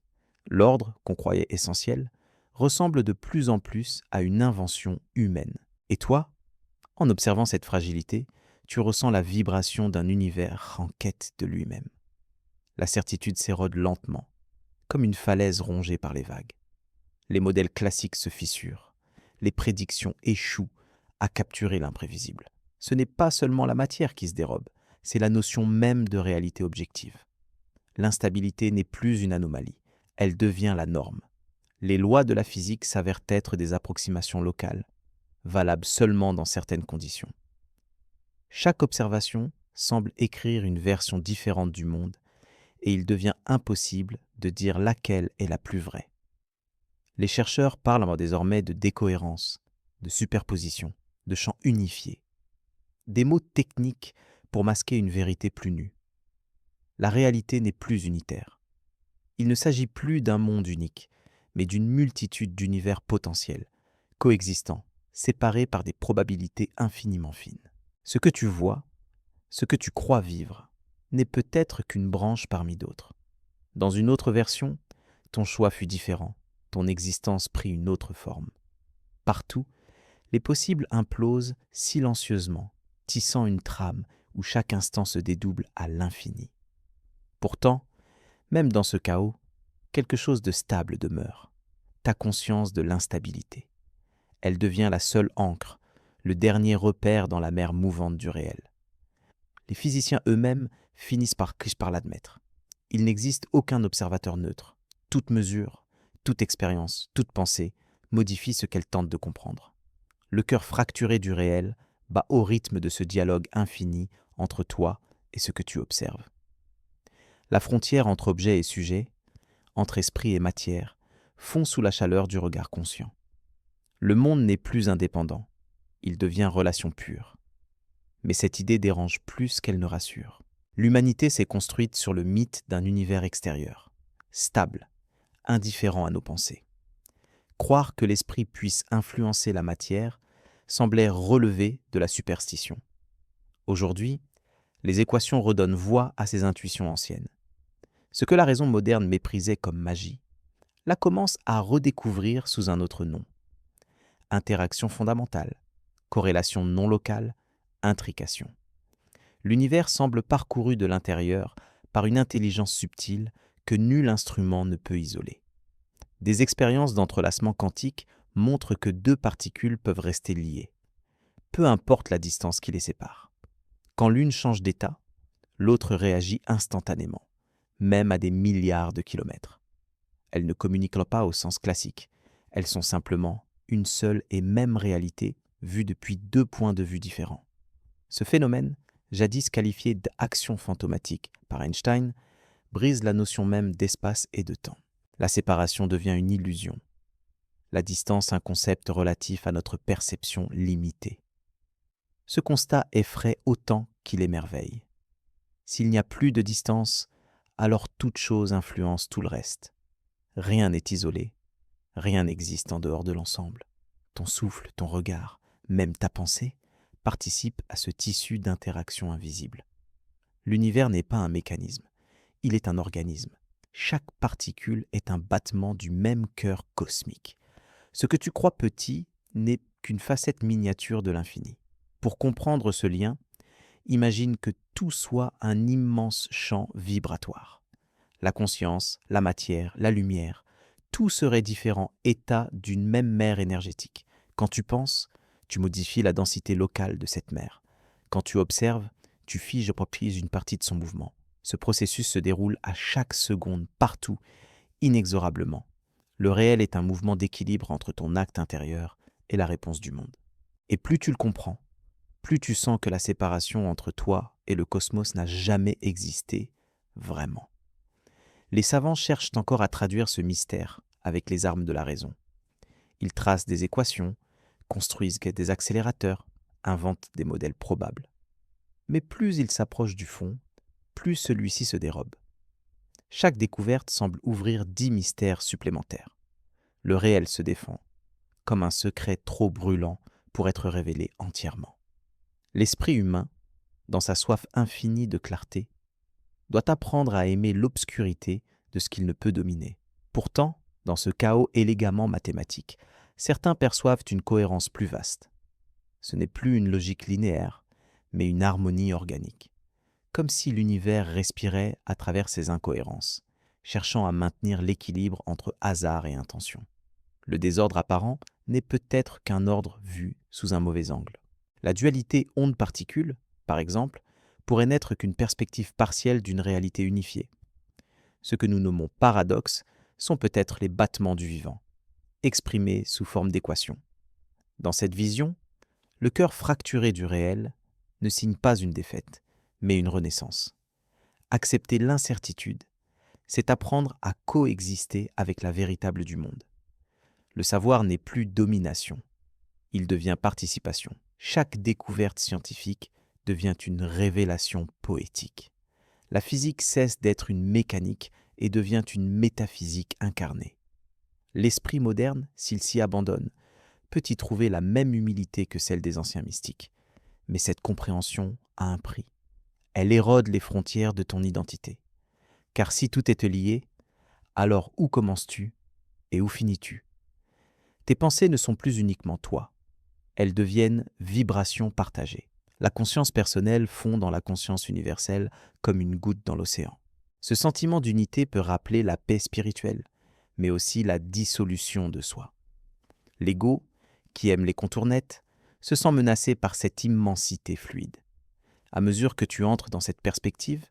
L'ordre, qu'on croyait essentiel, ressemble de plus en plus à une invention humaine. Et toi, en observant cette fragilité, tu ressens la vibration d'un univers en quête de lui-même. La certitude s'érode lentement, comme une falaise rongée par les vagues. Les modèles classiques se fissurent, les prédictions échouent à capturer l'imprévisible. Ce n'est pas seulement la matière qui se dérobe, c'est la notion même de réalité objective. L'instabilité n'est plus une anomalie, elle devient la norme. Les lois de la physique s'avèrent être des approximations locales, valables seulement dans certaines conditions. Chaque observation semble écrire une version différente du monde, et il devient impossible de dire laquelle est la plus vraie. Les chercheurs parlent désormais de décohérence, de superposition, de champs unifiés, des mots techniques pour masquer une vérité plus nue. La réalité n'est plus unitaire. Il ne s'agit plus d'un monde unique, mais d'une multitude d'univers potentiels, coexistants, séparés par des probabilités infiniment fines. Ce que tu vois, ce que tu crois vivre, n'est peut-être qu'une branche parmi d'autres. Dans une autre version, ton choix fut différent, ton existence prit une autre forme. Partout, les possibles implosent silencieusement, tissant une trame où chaque instant se dédouble à l'infini. Pourtant, même dans ce chaos, quelque chose de stable demeure, ta conscience de l'instabilité. Elle devient la seule ancre, le dernier repère dans la mer mouvante du réel. Les physiciens eux-mêmes finissent par l'admettre. Il n'existe aucun observateur neutre. Toute mesure, toute expérience, toute pensée modifie ce qu'elle tente de comprendre. Le cœur fracturé du réel bat au rythme de ce dialogue infini entre toi et ce que tu observes. La frontière entre objet et sujet, entre esprit et matière, fond sous la chaleur du regard conscient. Le monde n'est plus indépendant, il devient relation pure. Mais cette idée dérange plus qu'elle ne rassure. L'humanité s'est construite sur le mythe d'un univers extérieur, stable, indifférent à nos pensées. Croire que l'esprit puisse influencer la matière semblait relever de la superstition. Aujourd'hui, les équations redonnent voix à ces intuitions anciennes. Ce que la raison moderne méprisait comme magie, la commence à redécouvrir sous un autre nom. Interaction fondamentale, corrélation non locale, intrication. L'univers semble parcouru de l'intérieur par une intelligence subtile que nul instrument ne peut isoler. Des expériences d'entrelacement quantique montrent que deux particules peuvent rester liées, peu importe la distance qui les sépare. Quand l'une change d'état, l'autre réagit instantanément, même à des milliards de kilomètres. Elles ne communiquent pas au sens classique, elles sont simplement une seule et même réalité vue depuis deux points de vue différents. Ce phénomène, jadis qualifié d'action fantomatique par Einstein, brise la notion même d'espace et de temps. La séparation devient une illusion. La distance un concept relatif à notre perception limitée. Ce constat effraie autant qu'il émerveille. S'il n'y a plus de distance, alors toute chose influence tout le reste. Rien n'est isolé, rien n'existe en dehors de l'ensemble. Ton souffle, ton regard, même ta pensée, participent à ce tissu d'interaction invisible. L'univers n'est pas un mécanisme, il est un organisme. Chaque particule est un battement du même cœur cosmique. Ce que tu crois petit n'est qu'une facette miniature de l'infini. Pour comprendre ce lien, imagine que tout soit un immense champ vibratoire. La conscience, la matière, la lumière, tout serait différent état d'une même mer énergétique. Quand tu penses, tu modifies la densité locale de cette mer. Quand tu observes, tu figes une partie de son mouvement. Ce processus se déroule à chaque seconde, partout, inexorablement. Le réel est un mouvement d'équilibre entre ton acte intérieur et la réponse du monde. Et plus tu le comprends, plus tu sens que la séparation entre toi et le cosmos n'a jamais existé vraiment. Les savants cherchent encore à traduire ce mystère avec les armes de la raison. Ils tracent des équations, construisent des accélérateurs, inventent des modèles probables. Mais plus ils s'approchent du fond, plus celui-ci se dérobe. Chaque découverte semble ouvrir 10 mystères supplémentaires. Le réel se défend, comme un secret trop brûlant pour être révélé entièrement. L'esprit humain, dans sa soif infinie de clarté, doit apprendre à aimer l'obscurité de ce qu'il ne peut dominer. Pourtant, dans ce chaos élégamment mathématique, certains perçoivent une cohérence plus vaste. Ce n'est plus une logique linéaire, mais une harmonie organique. Comme si l'univers respirait à travers ses incohérences, cherchant à maintenir l'équilibre entre hasard et intention. Le désordre apparent n'est peut-être qu'un ordre vu sous un mauvais angle. La dualité onde-particule, par exemple, pourrait n'être qu'une perspective partielle d'une réalité unifiée. Ce que nous nommons paradoxes sont peut-être les battements du vivant, exprimés sous forme d'équations. Dans cette vision, le cœur fracturé du réel ne signe pas une défaite, mais une renaissance. Accepter l'incertitude, c'est apprendre à coexister avec la véritable du monde. Le savoir n'est plus domination, il devient participation. Chaque découverte scientifique devient une révélation poétique. La physique cesse d'être une mécanique et devient une métaphysique incarnée. L'esprit moderne, s'il s'y abandonne, peut y trouver la même humilité que celle des anciens mystiques. Mais cette compréhension a un prix. Elle érode les frontières de ton identité. Car si tout est lié, alors où commences-tu et où finis-tu? Tes pensées ne sont plus uniquement toi. Elles deviennent vibrations partagées. La conscience personnelle fond dans la conscience universelle comme une goutte dans l'océan. Ce sentiment d'unité peut rappeler la paix spirituelle, mais aussi la dissolution de soi. L'ego, qui aime les contours nets, se sent menacé par cette immensité fluide. À mesure que tu entres dans cette perspective,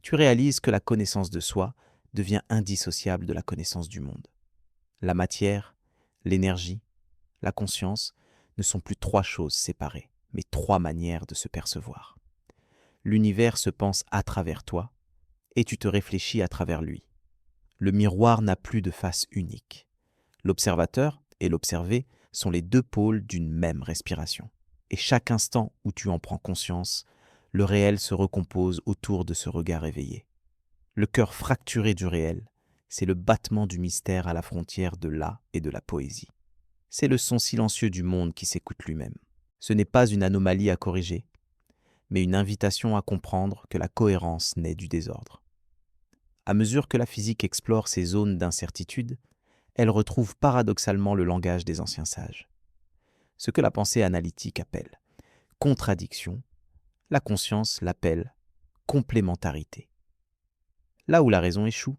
tu réalises que la connaissance de soi devient indissociable de la connaissance du monde. La matière, l'énergie, la conscience ne sont plus trois choses séparées, mais trois manières de se percevoir. L'univers se pense à travers toi et tu te réfléchis à travers lui. Le miroir n'a plus de face unique. L'observateur et l'observé sont les deux pôles d'une même respiration. Et chaque instant où tu en prends conscience, le réel se recompose autour de ce regard éveillé. Le cœur fracturé du réel, c'est le battement du mystère à la frontière de l'art et de la poésie. C'est le son silencieux du monde qui s'écoute lui-même. Ce n'est pas une anomalie à corriger, mais une invitation à comprendre que la cohérence naît du désordre. À mesure que la physique explore ces zones d'incertitude, elle retrouve paradoxalement le langage des anciens sages. Ce que la pensée analytique appelle contradiction, la conscience l'appelle complémentarité. Là où la raison échoue,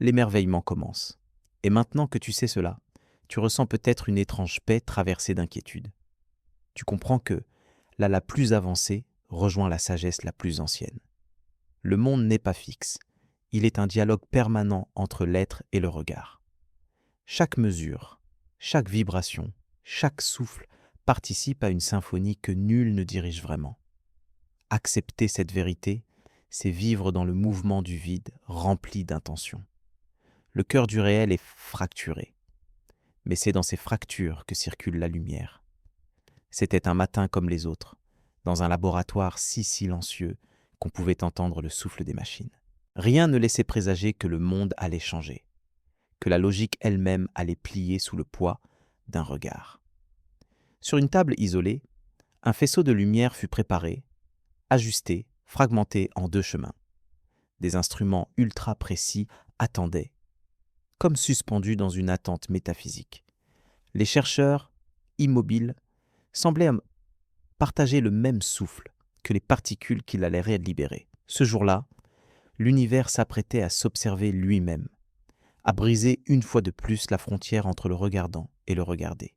l'émerveillement commence. Et maintenant que tu sais cela, tu ressens peut-être une étrange paix traversée d'inquiétude. Tu comprends que la plus avancée rejoint la sagesse la plus ancienne. Le monde n'est pas fixe, il est un dialogue permanent entre l'être et le regard. Chaque mesure, chaque vibration, chaque souffle participe à une symphonie que nul ne dirige vraiment. Accepter cette vérité, c'est vivre dans le mouvement du vide rempli d'intention. Le cœur du réel est fracturé, mais c'est dans ces fractures que circule la lumière. C'était un matin comme les autres, dans un laboratoire si silencieux qu'on pouvait entendre le souffle des machines. Rien ne laissait présager que le monde allait changer, que la logique elle-même allait plier sous le poids d'un regard. Sur une table isolée, un faisceau de lumière fut préparé, ajusté, fragmenté en deux chemins. Des instruments ultra précis attendaient, comme suspendus dans une attente métaphysique. Les chercheurs, immobiles, semblaient partager le même souffle que les particules qu'il allait libérer. Ce jour-là, l'univers s'apprêtait à s'observer lui-même, à briser une fois de plus la frontière entre le regardant et le regardé.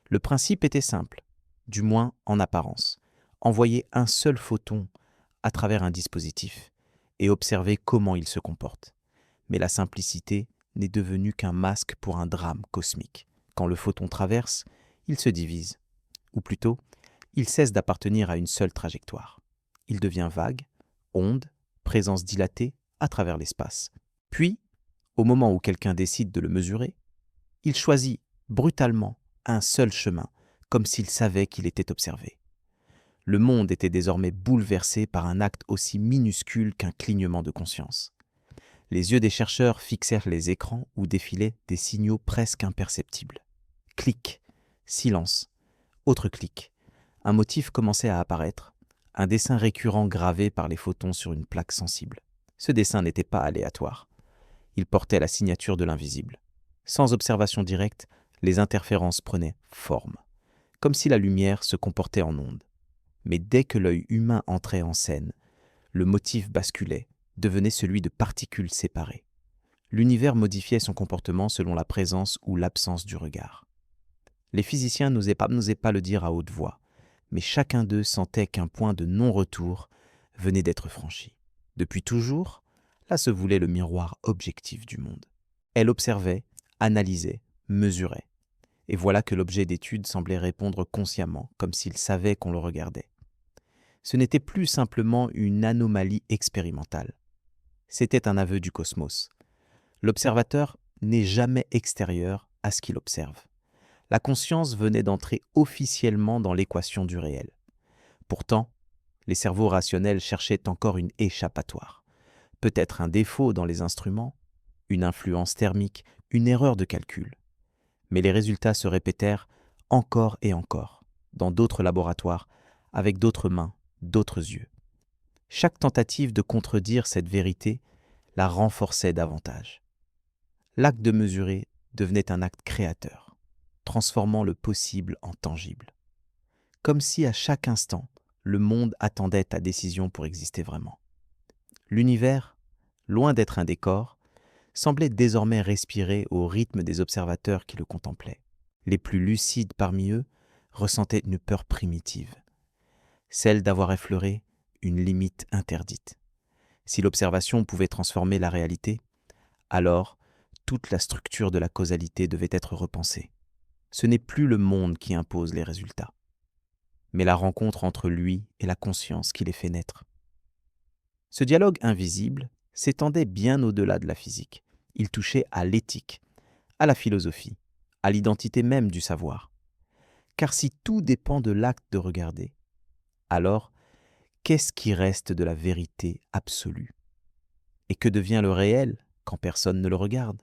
Le principe était simple, du moins en apparence. Envoyer un seul photon à travers un dispositif et observer comment il se comporte. Mais la simplicité n'est devenue qu'un masque pour un drame cosmique. Quand le photon traverse, il se divise. Ou plutôt, il cesse d'appartenir à une seule trajectoire. Il devient vague, onde, présence dilatée à travers l'espace. Puis, au moment où quelqu'un décide de le mesurer, il choisit brutalement un seul chemin, comme s'il savait qu'il était observé. Le monde était désormais bouleversé par un acte aussi minuscule qu'un clignement de conscience. Les yeux des chercheurs fixèrent les écrans où défilaient des signaux presque imperceptibles. Clic, silence, autre clic. Un motif commençait à apparaître, un dessin récurrent gravé par les photons sur une plaque sensible. Ce dessin n'était pas aléatoire. Il portait la signature de l'invisible. Sans observation directe, les interférences prenaient forme, comme si la lumière se comportait en onde. Mais dès que l'œil humain entrait en scène, le motif basculait, devenait celui de particules séparées. L'univers modifiait son comportement selon la présence ou l'absence du regard. Les physiciens n'osaient pas le dire à haute voix, mais chacun d'eux sentait qu'un point de non-retour venait d'être franchi. Depuis toujours, là se voulait le miroir objectif du monde. Elle observait, analysait, mesurait. Et voilà que l'objet d'étude semblait répondre consciemment, comme s'il savait qu'on le regardait. Ce n'était plus simplement une anomalie expérimentale. C'était un aveu du cosmos. L'observateur n'est jamais extérieur à ce qu'il observe. La conscience venait d'entrer officiellement dans l'équation du réel. Pourtant, les cerveaux rationnels cherchaient encore une échappatoire. Peut-être un défaut dans les instruments, une influence thermique, une erreur de calcul. Mais les résultats se répétèrent encore et encore, dans d'autres laboratoires, avec d'autres mains, d'autres yeux. Chaque tentative de contredire cette vérité la renforçait davantage. L'acte de mesurer devenait un acte créateur, transformant le possible en tangible. Comme si à chaque instant, le monde attendait ta décision pour exister vraiment. L'univers, loin d'être un décor, semblait désormais respirer au rythme des observateurs qui le contemplaient. Les plus lucides parmi eux ressentaient une peur primitive, celle d'avoir effleuré une limite interdite. Si l'observation pouvait transformer la réalité, alors toute la structure de la causalité devait être repensée. Ce n'est plus le monde qui impose les résultats, mais la rencontre entre lui et la conscience qui les fait naître. Ce dialogue invisible s'étendait bien au-delà de la physique. Il touchait à l'éthique, à la philosophie, à l'identité même du savoir. Car si tout dépend de l'acte de regarder, alors qu'est-ce qui reste de la vérité absolue? Et que devient le réel quand personne ne le regarde?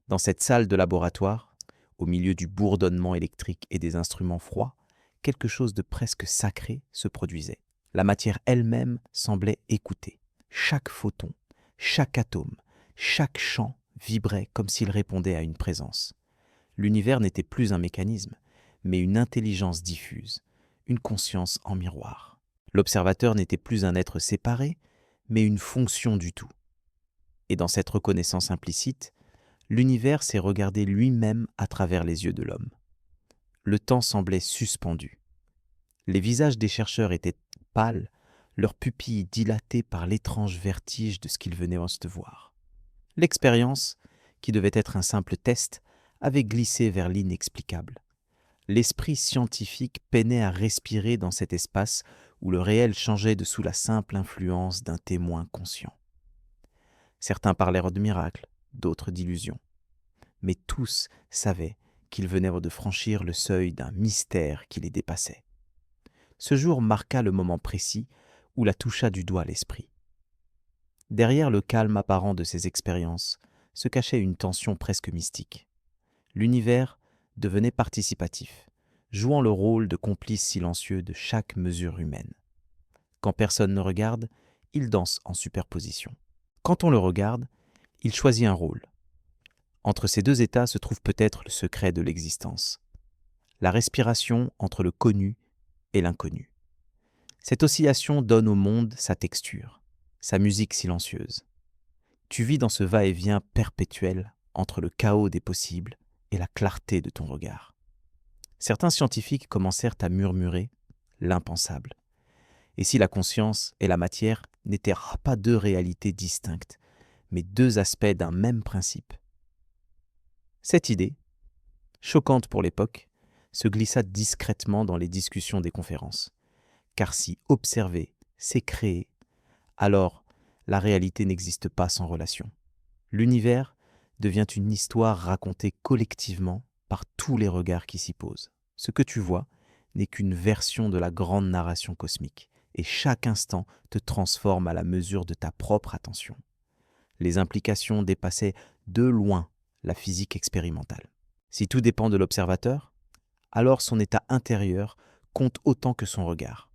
Dans cette salle de laboratoire, au milieu du bourdonnement électrique et des instruments froids, quelque chose de presque sacré se produisait. La matière elle-même semblait écouter. Chaque photon, chaque atome, chaque champ vibrait comme s'il répondait à une présence. L'univers n'était plus un mécanisme, mais une intelligence diffuse, une conscience en miroir. L'observateur n'était plus un être séparé, mais une fonction du tout. Et dans cette reconnaissance implicite, l'univers s'est regardé lui-même à travers les yeux de l'homme. Le temps semblait suspendu. Les visages des chercheurs étaient pâles, leurs pupilles dilatées par l'étrange vertige de ce qu'ils venaient de voir. L'expérience, qui devait être un simple test, avait glissé vers l'inexplicable. L'esprit scientifique peinait à respirer dans cet espace où le réel changeait de sous la simple influence d'un témoin conscient. Certains parlèrent de miracles, d'autres d'illusions. Mais tous savaient qu'ils venaient de franchir le seuil d'un mystère qui les dépassait. Ce jour marqua le moment précis où la toucha du doigt l'esprit. Derrière le calme apparent de ces expériences se cachait une tension presque mystique. L'univers devenait participatif, jouant le rôle de complice silencieux de chaque mesure humaine. Quand personne ne regarde, il danse en superposition. Quand on le regarde, il choisit un rôle. Entre ces deux états se trouve peut-être le secret de l'existence. La respiration entre le connu et l'inconnu. Cette oscillation donne au monde sa texture, sa musique silencieuse. Tu vis dans ce va-et-vient perpétuel entre le chaos des possibles et la clarté de ton regard. Certains scientifiques commencèrent à murmurer l'impensable. Et si la conscience et la matière n'étaient pas deux réalités distinctes, mais deux aspects d'un même principe? Cette idée, choquante pour l'époque, se glissa discrètement dans les discussions des conférences. Car si observer, c'est créer, alors la réalité n'existe pas sans relation. L'univers devient une histoire racontée collectivement par tous les regards qui s'y posent. Ce que tu vois n'est qu'une version de la grande narration cosmique, et chaque instant te transforme à la mesure de ta propre attention. Les implications dépassaient de loin la physique expérimentale. Si tout dépend de l'observateur, alors son état intérieur compte autant que son regard.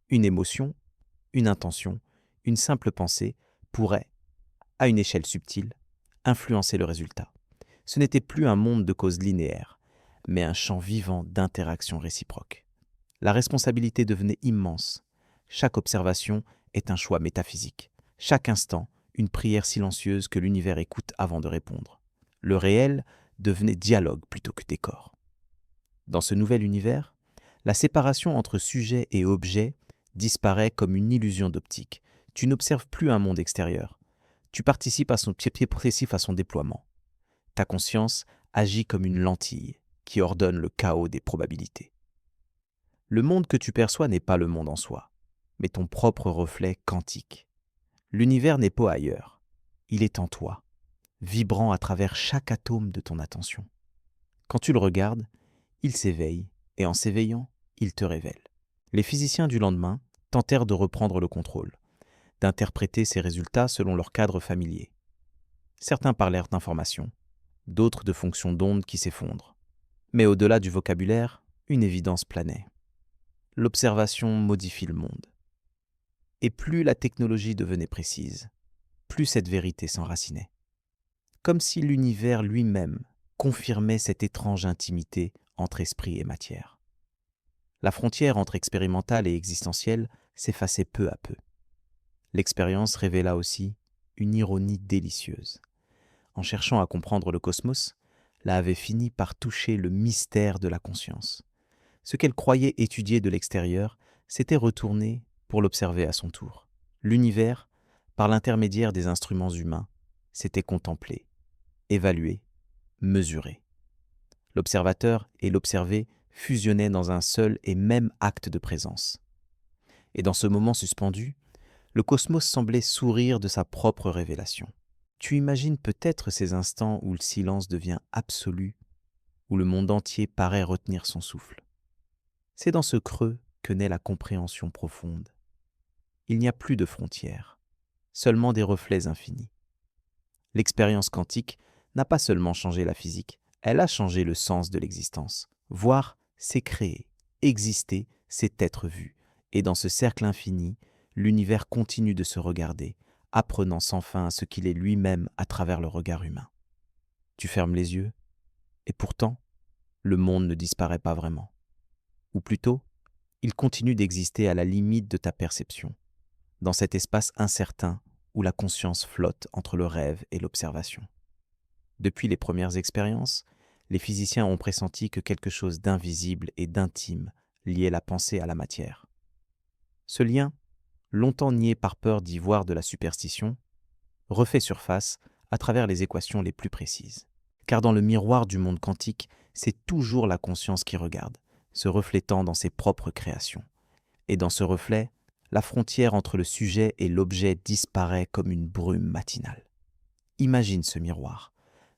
Une émotion, une intention, une simple pensée pourrait, à une échelle subtile, influencer le résultat. Ce n'était plus un monde de causes linéaires, mais un champ vivant d'interactions réciproques. La responsabilité devenait immense. Chaque observation est un choix métaphysique. Chaque instant, une prière silencieuse que l'univers écoute avant de répondre. Le réel devenait dialogue plutôt que décor. Dans ce nouvel univers, la séparation entre sujet et objet disparaît comme une illusion d'optique. Tu n'observes plus un monde extérieur. Tu participes à son pied progressif à son déploiement. Ta conscience agit comme une lentille qui ordonne le chaos des probabilités. Le monde que tu perçois n'est pas le monde en soi, mais ton propre reflet quantique. L'univers n'est pas ailleurs. Il est en toi, vibrant à travers chaque atome de ton attention. Quand tu le regardes, il s'éveille, et en s'éveillant, il te révèle. Les physiciens du lendemain tentèrent de reprendre le contrôle, d'interpréter ces résultats selon leur cadre familier. Certains parlèrent d'informations, d'autres de fonctions d'ondes qui s'effondrent. Mais au-delà du vocabulaire, une évidence planait. L'observation modifie le monde. Et plus la technologie devenait précise, plus cette vérité s'enracinait. Comme si l'univers lui-même confirmait cette étrange intimité entre esprit et matière. La frontière entre expérimental et existentiel s'effaçait peu à peu. L'expérience révéla aussi une ironie délicieuse. En cherchant à comprendre le cosmos, la avait fini par toucher le mystère de la conscience. Ce qu'elle croyait étudier de l'extérieur s'était retourné pour l'observer à son tour. L'univers, par l'intermédiaire des instruments humains, s'était contemplé, évalué, mesuré. L'observateur et l'observé fusionnaient dans un seul et même acte de présence. Et dans ce moment suspendu, le cosmos semblait sourire de sa propre révélation. Tu imagines peut-être ces instants où le silence devient absolu, où le monde entier paraît retenir son souffle. C'est dans ce creux que naît la compréhension profonde. Il n'y a plus de frontières, seulement des reflets infinis. L'expérience quantique n'a pas seulement changé la physique, elle a changé le sens de l'existence. Voir, c'est créer. Exister, c'est être vu. Et dans ce cercle infini, l'univers continue de se regarder, apprenant sans fin ce qu'il est lui-même à travers le regard humain. Tu fermes les yeux, et pourtant, le monde ne disparaît pas vraiment. Ou plutôt, il continue d'exister à la limite de ta perception, dans cet espace incertain où la conscience flotte entre le rêve et l'observation. Depuis les premières expériences, les physiciens ont pressenti que quelque chose d'invisible et d'intime liait la pensée à la matière. Ce lien, longtemps nié par peur d'y voir de la superstition, refait surface à travers les équations les plus précises. Car dans le miroir du monde quantique, c'est toujours la conscience qui regarde, se reflétant dans ses propres créations. Et dans ce reflet, la frontière entre le sujet et l'objet disparaît comme une brume matinale. Imagine ce miroir,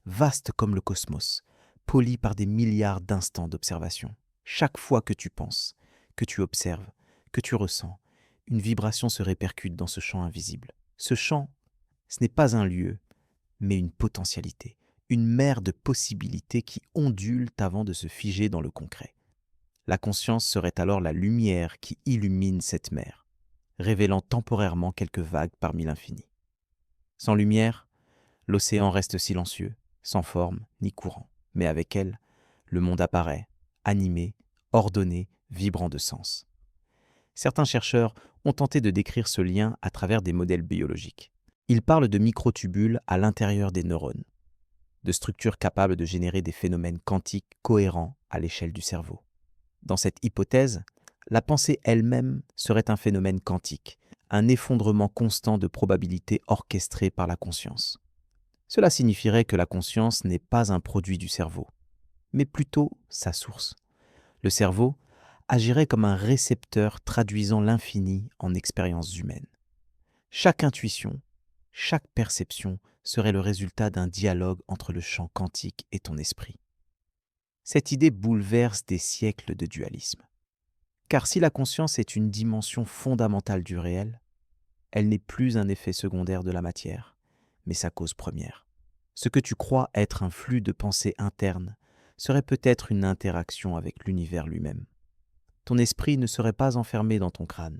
vaste comme le cosmos, poli par des milliards d'instants d'observation. Chaque fois que tu penses, que tu observes, que tu ressens, une vibration se répercute dans ce champ invisible. Ce champ, ce n'est pas un lieu, mais une potentialité, une mer de possibilités qui ondulent avant de se figer dans le concret. La conscience serait alors la lumière qui illumine cette mer, révélant temporairement quelques vagues parmi l'infini. Sans lumière, l'océan reste silencieux, sans forme ni courant, mais avec elle, le monde apparaît, animé, ordonné, vibrant de sens. Certains chercheurs ont tenté de décrire ce lien à travers des modèles biologiques. Ils parlent de microtubules à l'intérieur des neurones, de structures capables de générer des phénomènes quantiques cohérents à l'échelle du cerveau. Dans cette hypothèse, la pensée elle-même serait un phénomène quantique, un effondrement constant de probabilités orchestré par la conscience. Cela signifierait que la conscience n'est pas un produit du cerveau, mais plutôt sa source. Le cerveau agirait comme un récepteur traduisant l'infini en expériences humaines. Chaque intuition, chaque perception serait le résultat d'un dialogue entre le champ quantique et ton esprit. Cette idée bouleverse des siècles de dualisme. Car si la conscience est une dimension fondamentale du réel, elle n'est plus un effet secondaire de la matière, mais sa cause première. Ce que tu crois être un flux de pensée interne serait peut-être une interaction avec l'univers lui-même. Ton esprit ne serait pas enfermé dans ton crâne,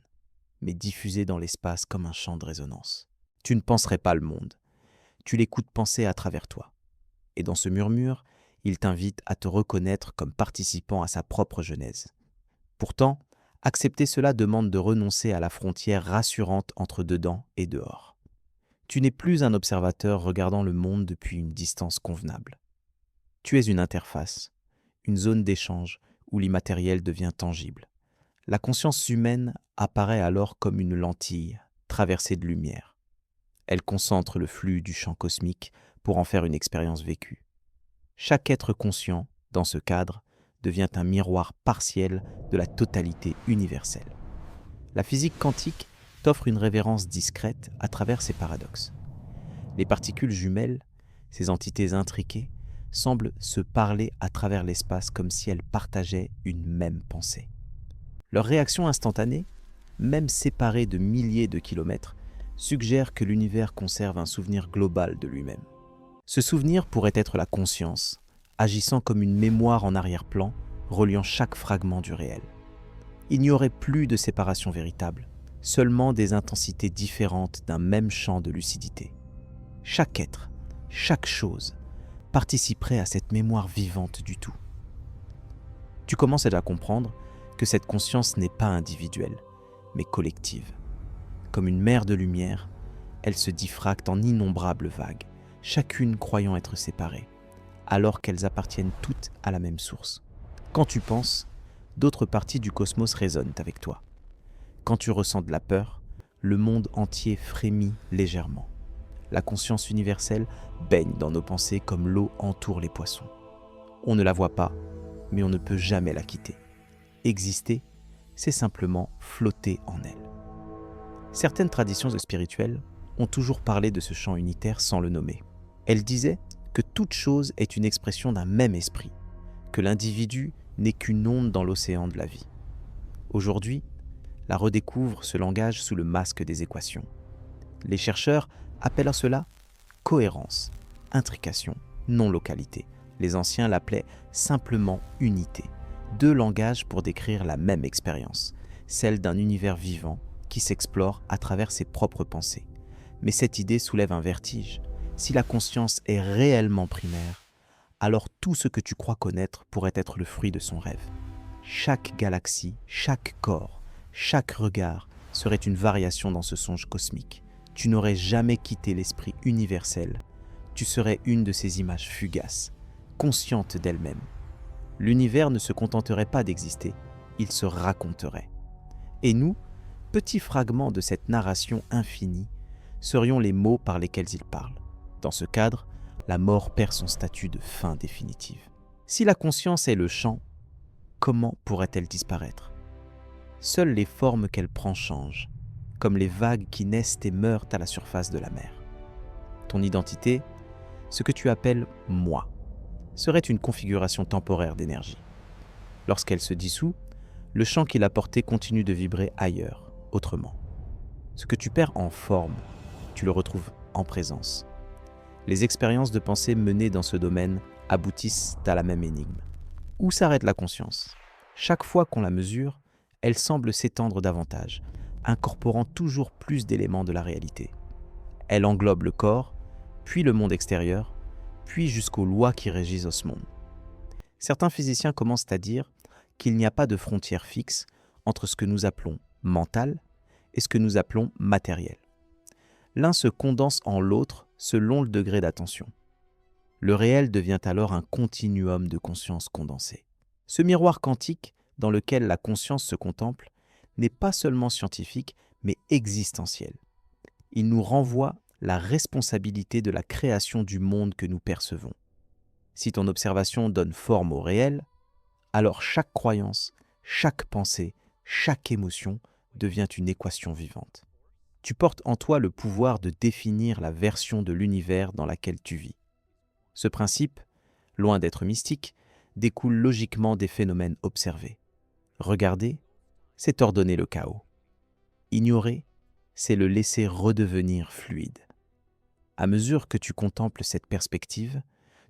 mais diffusé dans l'espace comme un champ de résonance. Tu ne penserais pas le monde, tu l'écoutes penser à travers toi. Et dans ce murmure, il t'invite à te reconnaître comme participant à sa propre genèse. Pourtant, accepter cela demande de renoncer à la frontière rassurante entre dedans et dehors. Tu n'es plus un observateur regardant le monde depuis une distance convenable. Tu es une interface, une zone d'échange où l'immatériel devient tangible. La conscience humaine apparaît alors comme une lentille traversée de lumière. Elle concentre le flux du champ cosmique pour en faire une expérience vécue. Chaque être conscient, dans ce cadre, devient un miroir partiel de la totalité universelle. La physique quantique t'offre une révérence discrète à travers ces paradoxes. Les particules jumelles, ces entités intriquées, semblent se parler à travers l'espace comme si elles partageaient une même pensée. Leur réaction instantanée, même séparée de milliers de kilomètres, suggère que l'univers conserve un souvenir global de lui-même. Ce souvenir pourrait être la conscience, agissant comme une mémoire en arrière-plan, reliant chaque fragment du réel. Il n'y aurait plus de séparation véritable, seulement des intensités différentes d'un même champ de lucidité. Chaque être, chaque chose, participerait à cette mémoire vivante du tout. Tu commences à comprendre que cette conscience n'est pas individuelle, mais collective. Comme une mer de lumière, elle se diffracte en innombrables vagues, chacune croyant être séparée, alors qu'elles appartiennent toutes à la même source. Quand tu penses, d'autres parties du cosmos résonnent avec toi. Quand tu ressens de la peur, le monde entier frémit légèrement. La conscience universelle baigne dans nos pensées comme l'eau entoure les poissons. On ne la voit pas, mais on ne peut jamais la quitter. Exister, c'est simplement flotter en elle. Certaines traditions spirituelles ont toujours parlé de ce champ unitaire sans le nommer. Elles disaient que toute chose est une expression d'un même esprit, que l'individu n'est qu'une onde dans l'océan de la vie. Aujourd'hui, la redécouvre ce langage sous le masque des équations. Les chercheurs appellent à cela cohérence, intrication, non-localité. Les anciens l'appelaient simplement unité. Deux langages pour décrire la même expérience, celle d'un univers vivant qui s'explore à travers ses propres pensées. Mais cette idée soulève un vertige. Si la conscience est réellement primaire, alors tout ce que tu crois connaître pourrait être le fruit de son rêve. Chaque galaxie, chaque corps, chaque regard serait une variation dans ce songe cosmique. Tu n'aurais jamais quitté l'esprit universel. Tu serais une de ces images fugaces, consciente d'elle-même. L'univers ne se contenterait pas d'exister, il se raconterait. Et nous, petits fragments de cette narration infinie, serions les mots par lesquels il parle. Dans ce cadre, la mort perd son statut de fin définitive. Si la conscience est le chant, comment pourrait-elle disparaître ? Seules les formes qu'elle prend changent, comme les vagues qui naissent et meurent à la surface de la mer. Ton identité, ce que tu appelles « moi », serait une configuration temporaire d'énergie. Lorsqu'elle se dissout, le champ qui l'a porté continue de vibrer ailleurs, autrement. Ce que tu perds en forme, tu le retrouves en présence. Les expériences de pensée menées dans ce domaine aboutissent à la même énigme. Où s'arrête la conscience ? Chaque fois qu'on la mesure, elle semble s'étendre davantage, incorporant toujours plus d'éléments de la réalité. Elle englobe le corps, puis le monde extérieur, puis jusqu'aux lois qui régissent ce monde. Certains physiciens commencent à dire qu'il n'y a pas de frontière fixe entre ce que nous appelons mental et ce que nous appelons matériel. L'un se condense en l'autre selon le degré d'attention. Le réel devient alors un continuum de conscience condensée. Ce miroir quantique dans lequel la conscience se contemple n'est pas seulement scientifique, mais existentiel. Il nous renvoie la responsabilité de la création du monde que nous percevons. Si ton observation donne forme au réel, alors chaque croyance, chaque pensée, chaque émotion devient une équation vivante. Tu portes en toi le pouvoir de définir la version de l'univers dans laquelle tu vis. Ce principe, loin d'être mystique, découle logiquement des phénomènes observés. Regarder, c'est ordonner le chaos. Ignorer, c'est le laisser redevenir fluide. À mesure que tu contemples cette perspective,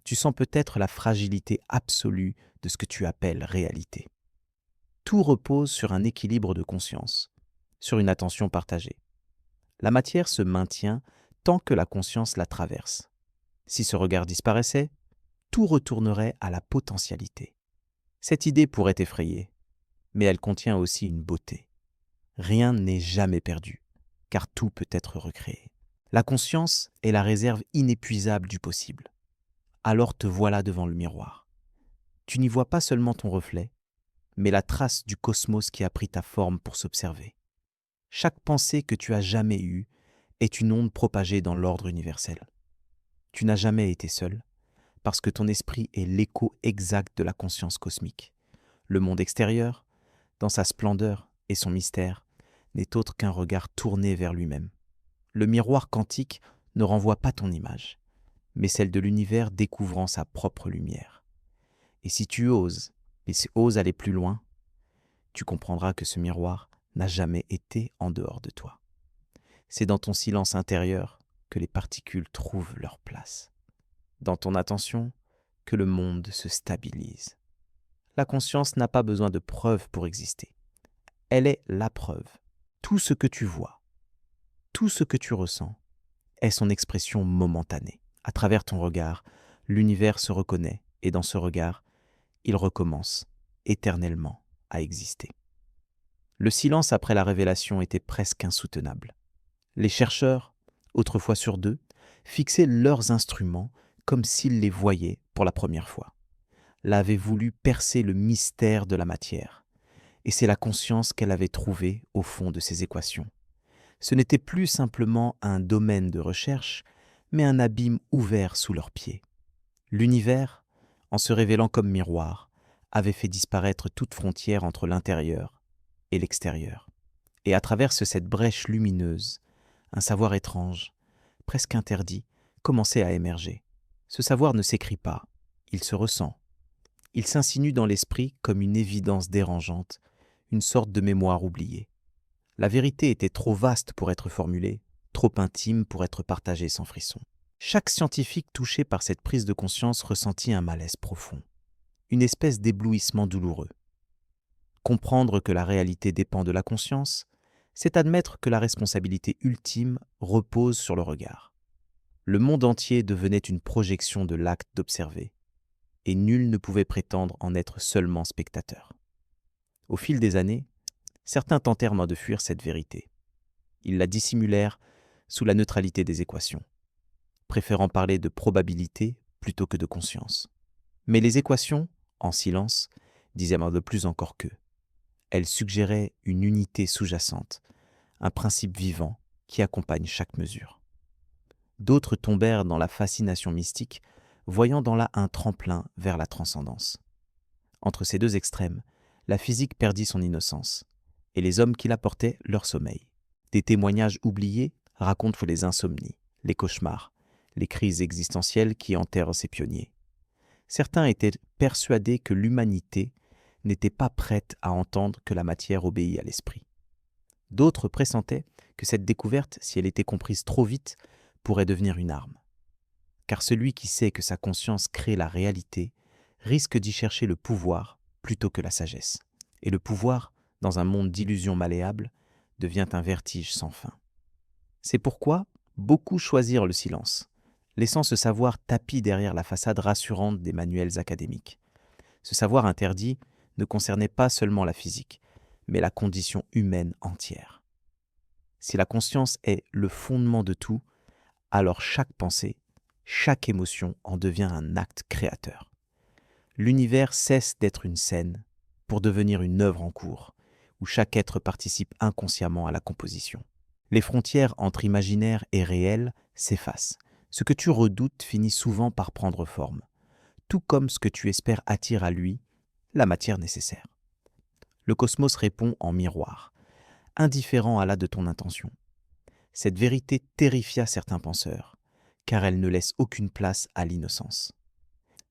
tu sens peut-être la fragilité absolue de ce que tu appelles réalité. Tout repose sur un équilibre de conscience, sur une attention partagée. La matière se maintient tant que la conscience la traverse. Si ce regard disparaissait, tout retournerait à la potentialité. Cette idée pourrait effrayer, mais elle contient aussi une beauté. Rien n'est jamais perdu, car tout peut être recréé. La conscience est la réserve inépuisable du possible. Alors te voilà devant le miroir. Tu n'y vois pas seulement ton reflet, mais la trace du cosmos qui a pris ta forme pour s'observer. Chaque pensée que tu as jamais eue est une onde propagée dans l'ordre universel. Tu n'as jamais été seul, parce que ton esprit est l'écho exact de la conscience cosmique. Le monde extérieur, dans sa splendeur et son mystère, n'est autre qu'un regard tourné vers lui-même. Le miroir quantique ne renvoie pas ton image, mais celle de l'univers découvrant sa propre lumière. Et si tu oses aller plus loin, tu comprendras que ce miroir n'a jamais été en dehors de toi. C'est dans ton silence intérieur que les particules trouvent leur place. Dans ton attention, que le monde se stabilise. La conscience n'a pas besoin de preuves pour exister. Elle est la preuve. Tout ce que tu vois, tout ce que tu ressens, est son expression momentanée. À travers ton regard, l'univers se reconnaît et dans ce regard, il recommence éternellement à exister. Le silence après la révélation était presque insoutenable. Les chercheurs, autrefois sur deux, fixaient leurs instruments comme s'ils les voyaient pour la première fois. Là avait voulu percer le mystère de la matière, et c'est la conscience qu'elle avait trouvée au fond de ces équations. Ce n'était plus simplement un domaine de recherche, mais un abîme ouvert sous leurs pieds. L'univers, en se révélant comme miroir, avait fait disparaître toute frontière entre l'intérieur et l'extérieur. Et à travers cette brèche lumineuse, un savoir étrange, presque interdit, commençait à émerger. Ce savoir ne s'écrit pas, il se ressent. Il s'insinue dans l'esprit comme une évidence dérangeante, une sorte de mémoire oubliée. La vérité était trop vaste pour être formulée, trop intime pour être partagée sans frisson. Chaque scientifique touché par cette prise de conscience ressentit un malaise profond, une espèce d'éblouissement douloureux. Comprendre que la réalité dépend de la conscience, c'est admettre que la responsabilité ultime repose sur le regard. Le monde entier devenait une projection de l'acte d'observer, et nul ne pouvait prétendre en être seulement spectateur. Au fil des années, certains tentèrent de fuir cette vérité. Ils la dissimulèrent sous la neutralité des équations, préférant parler de probabilité plutôt que de conscience. Mais les équations, en silence, disaient de plus encore qu'eux. Elles suggéraient une unité sous-jacente, un principe vivant qui accompagne chaque mesure. D'autres tombèrent dans la fascination mystique, voyant dans là un tremplin vers la transcendance. Entre ces deux extrêmes, la physique perdit son innocence, et les hommes qui la portaient leur sommeil. Des témoignages oubliés racontent les insomnies, les cauchemars, les crises existentielles qui enterrent ces pionniers. Certains étaient persuadés que l'humanité n'était pas prête à entendre que la matière obéit à l'esprit. D'autres pressentaient que cette découverte, si elle était comprise trop vite, pourrait devenir une arme. Car celui qui sait que sa conscience crée la réalité risque d'y chercher le pouvoir plutôt que la sagesse. Et le pouvoir, dans un monde d'illusions malléables, devient un vertige sans fin. C'est pourquoi beaucoup choisirent le silence, laissant ce savoir tapi derrière la façade rassurante des manuels académiques. Ce savoir interdit ne concernait pas seulement la physique, mais la condition humaine entière. Si la conscience est le fondement de tout, alors chaque pensée, chaque émotion en devient un acte créateur. L'univers cesse d'être une scène pour devenir une œuvre en cours, où chaque être participe inconsciemment à la composition. Les frontières entre imaginaire et réel s'effacent. Ce que tu redoutes finit souvent par prendre forme, tout comme ce que tu espères attire à lui la matière nécessaire. Le cosmos répond en miroir, indifférent à la de ton intention. Cette vérité terrifia certains penseurs, car elle ne laisse aucune place à l'innocence.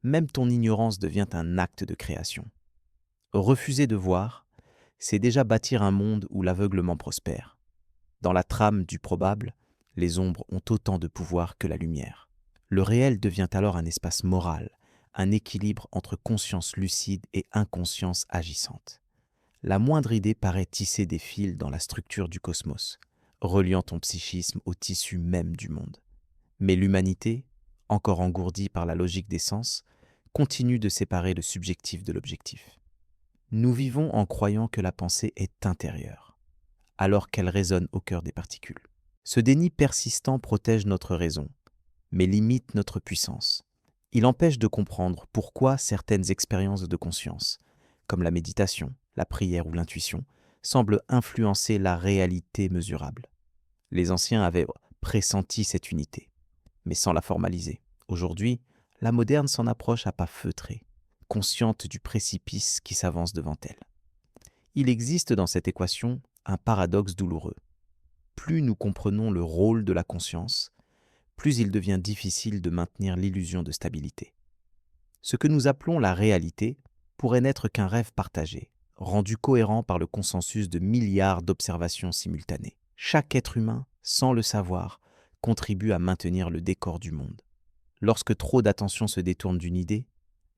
Même ton ignorance devient un acte de création. Refuser de voir, c'est déjà bâtir un monde où l'aveuglement prospère. Dans la trame du probable, les ombres ont autant de pouvoir que la lumière. Le réel devient alors un espace moral, un équilibre entre conscience lucide et inconscience agissante. La moindre idée paraît tisser des fils dans la structure du cosmos, reliant ton psychisme au tissu même du monde. Mais l'humanité, encore engourdie par la logique des sens, continue de séparer le subjectif de l'objectif. Nous vivons en croyant que la pensée est intérieure, alors qu'elle résonne au cœur des particules. Ce déni persistant protège notre raison, mais limite notre puissance. Il empêche de comprendre pourquoi certaines expériences de conscience, comme la méditation, la prière ou l'intuition, semblent influencer la réalité mesurable. Les anciens avaient pressenti cette unité, mais sans la formaliser. Aujourd'hui, la moderne s'en approche à pas feutrés, consciente du précipice qui s'avance devant elle. Il existe dans cette équation un paradoxe douloureux. Plus nous comprenons le rôle de la conscience, plus il devient difficile de maintenir l'illusion de stabilité. Ce que nous appelons la réalité pourrait n'être qu'un rêve partagé, rendu cohérent par le consensus de milliards d'observations simultanées. Chaque être humain, sans le savoir, contribue à maintenir le décor du monde. Lorsque trop d'attention se détourne d'une idée,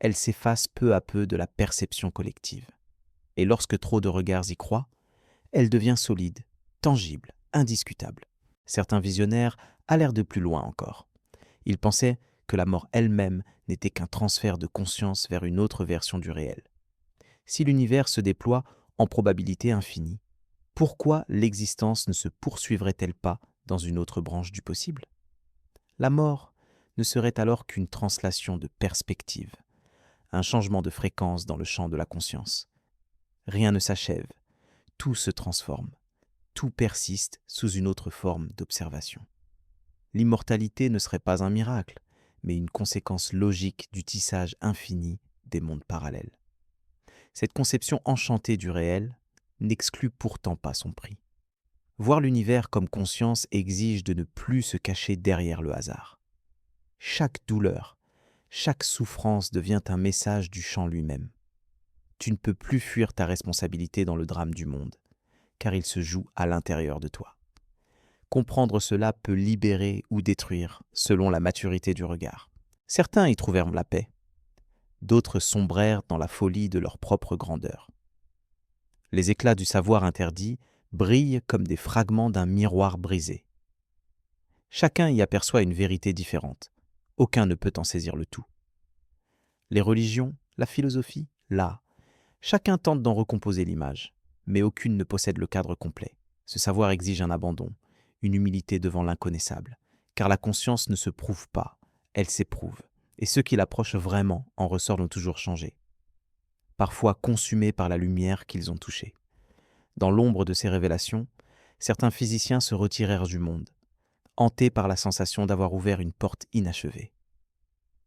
elle s'efface peu à peu de la perception collective. Et lorsque trop de regards y croient, elle devient solide, tangible, indiscutable. Certains visionnaires allèrent de plus loin encore. Ils pensaient que la mort elle-même n'était qu'un transfert de conscience vers une autre version du réel. Si l'univers se déploie en probabilité infinie, pourquoi l'existence ne se poursuivrait-elle pas dans une autre branche du possible? La mort ne serait alors qu'une translation de perspective, un changement de fréquence dans le champ de la conscience. Rien ne s'achève, tout se transforme, tout persiste sous une autre forme d'observation. L'immortalité ne serait pas un miracle, mais une conséquence logique du tissage infini des mondes parallèles. Cette conception enchantée du réel n'exclut pourtant pas son prix. Voir l'univers comme conscience exige de ne plus se cacher derrière le hasard. Chaque douleur, chaque souffrance devient un message du champ lui-même. Tu ne peux plus fuir ta responsabilité dans le drame du monde, car il se joue à l'intérieur de toi. Comprendre cela peut libérer ou détruire selon la maturité du regard. Certains y trouvèrent la paix, d'autres sombrèrent dans la folie de leur propre grandeur. Les éclats du savoir interdit brillent comme des fragments d'un miroir brisé. Chacun y aperçoit une vérité différente. Aucun ne peut en saisir le tout. Les religions, la philosophie, l'art, chacun tente d'en recomposer l'image, mais aucune ne possède le cadre complet. Ce savoir exige un abandon, une humilité devant l'inconnaissable, car la conscience ne se prouve pas, elle s'éprouve, et ceux qui l'approchent vraiment en ressortent toujours changés, parfois consumés par la lumière qu'ils ont touchée. Dans l'ombre de ces révélations, certains physiciens se retirèrent du monde, hantés par la sensation d'avoir ouvert une porte inachevée.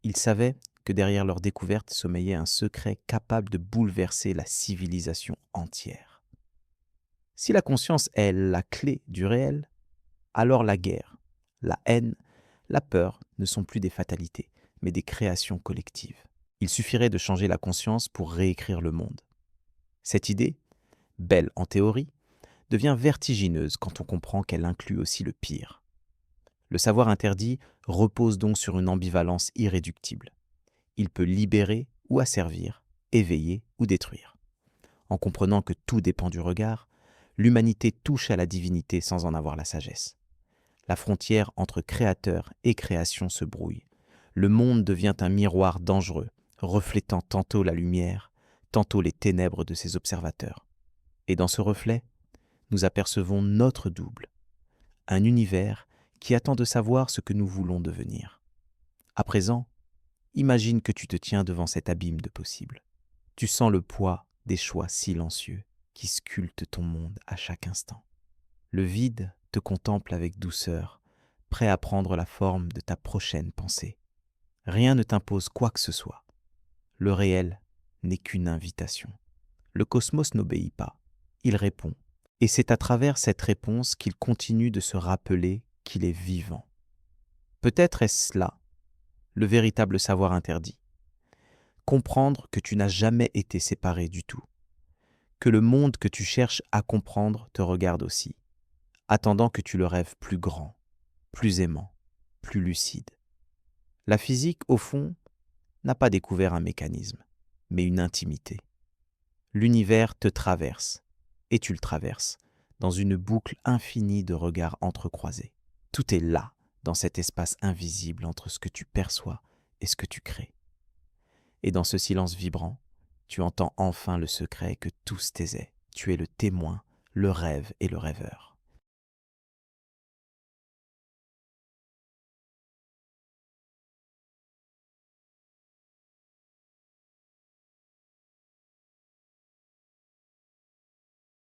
Ils savaient que derrière leur découverte sommeillait un secret capable de bouleverser la civilisation entière. Si la conscience est la clé du réel, alors la guerre, la haine, la peur ne sont plus des fatalités, mais des créations collectives. Il suffirait de changer la conscience pour réécrire le monde. Cette idée, belle en théorie, devient vertigineuse quand on comprend qu'elle inclut aussi le pire. Le savoir interdit repose donc sur une ambivalence irréductible. Il peut libérer ou asservir, éveiller ou détruire. En comprenant que tout dépend du regard, l'humanité touche à la divinité sans en avoir la sagesse. La frontière entre créateur et création se brouille. Le monde devient un miroir dangereux, reflétant tantôt la lumière, tantôt les ténèbres de ses observateurs. Et dans ce reflet, nous apercevons notre double, un univers qui attend de savoir ce que nous voulons devenir. À présent, imagine que tu te tiens devant cet abîme de possibles. Tu sens le poids des choix silencieux qui sculptent ton monde à chaque instant. Le vide te contemple avec douceur, prêt à prendre la forme de ta prochaine pensée. Rien ne t'impose quoi que ce soit. Le réel n'est qu'une invitation. Le cosmos n'obéit pas, il répond. Et c'est à travers cette réponse qu'il continue de se rappeler qu'il est vivant. Peut-être est-ce là le véritable savoir interdit. Comprendre que tu n'as jamais été séparé du tout. Que le monde que tu cherches à comprendre te regarde aussi, attendant que tu le rêves plus grand, plus aimant, plus lucide. La physique, au fond, n'a pas découvert un mécanisme, mais une intimité. L'univers te traverse, et tu le traverses, dans une boucle infinie de regards entrecroisés. Tout est là, dans cet espace invisible entre ce que tu perçois et ce que tu crées. Et dans ce silence vibrant, tu entends enfin le secret que tous taisaient. Tu es le témoin, le rêve et le rêveur.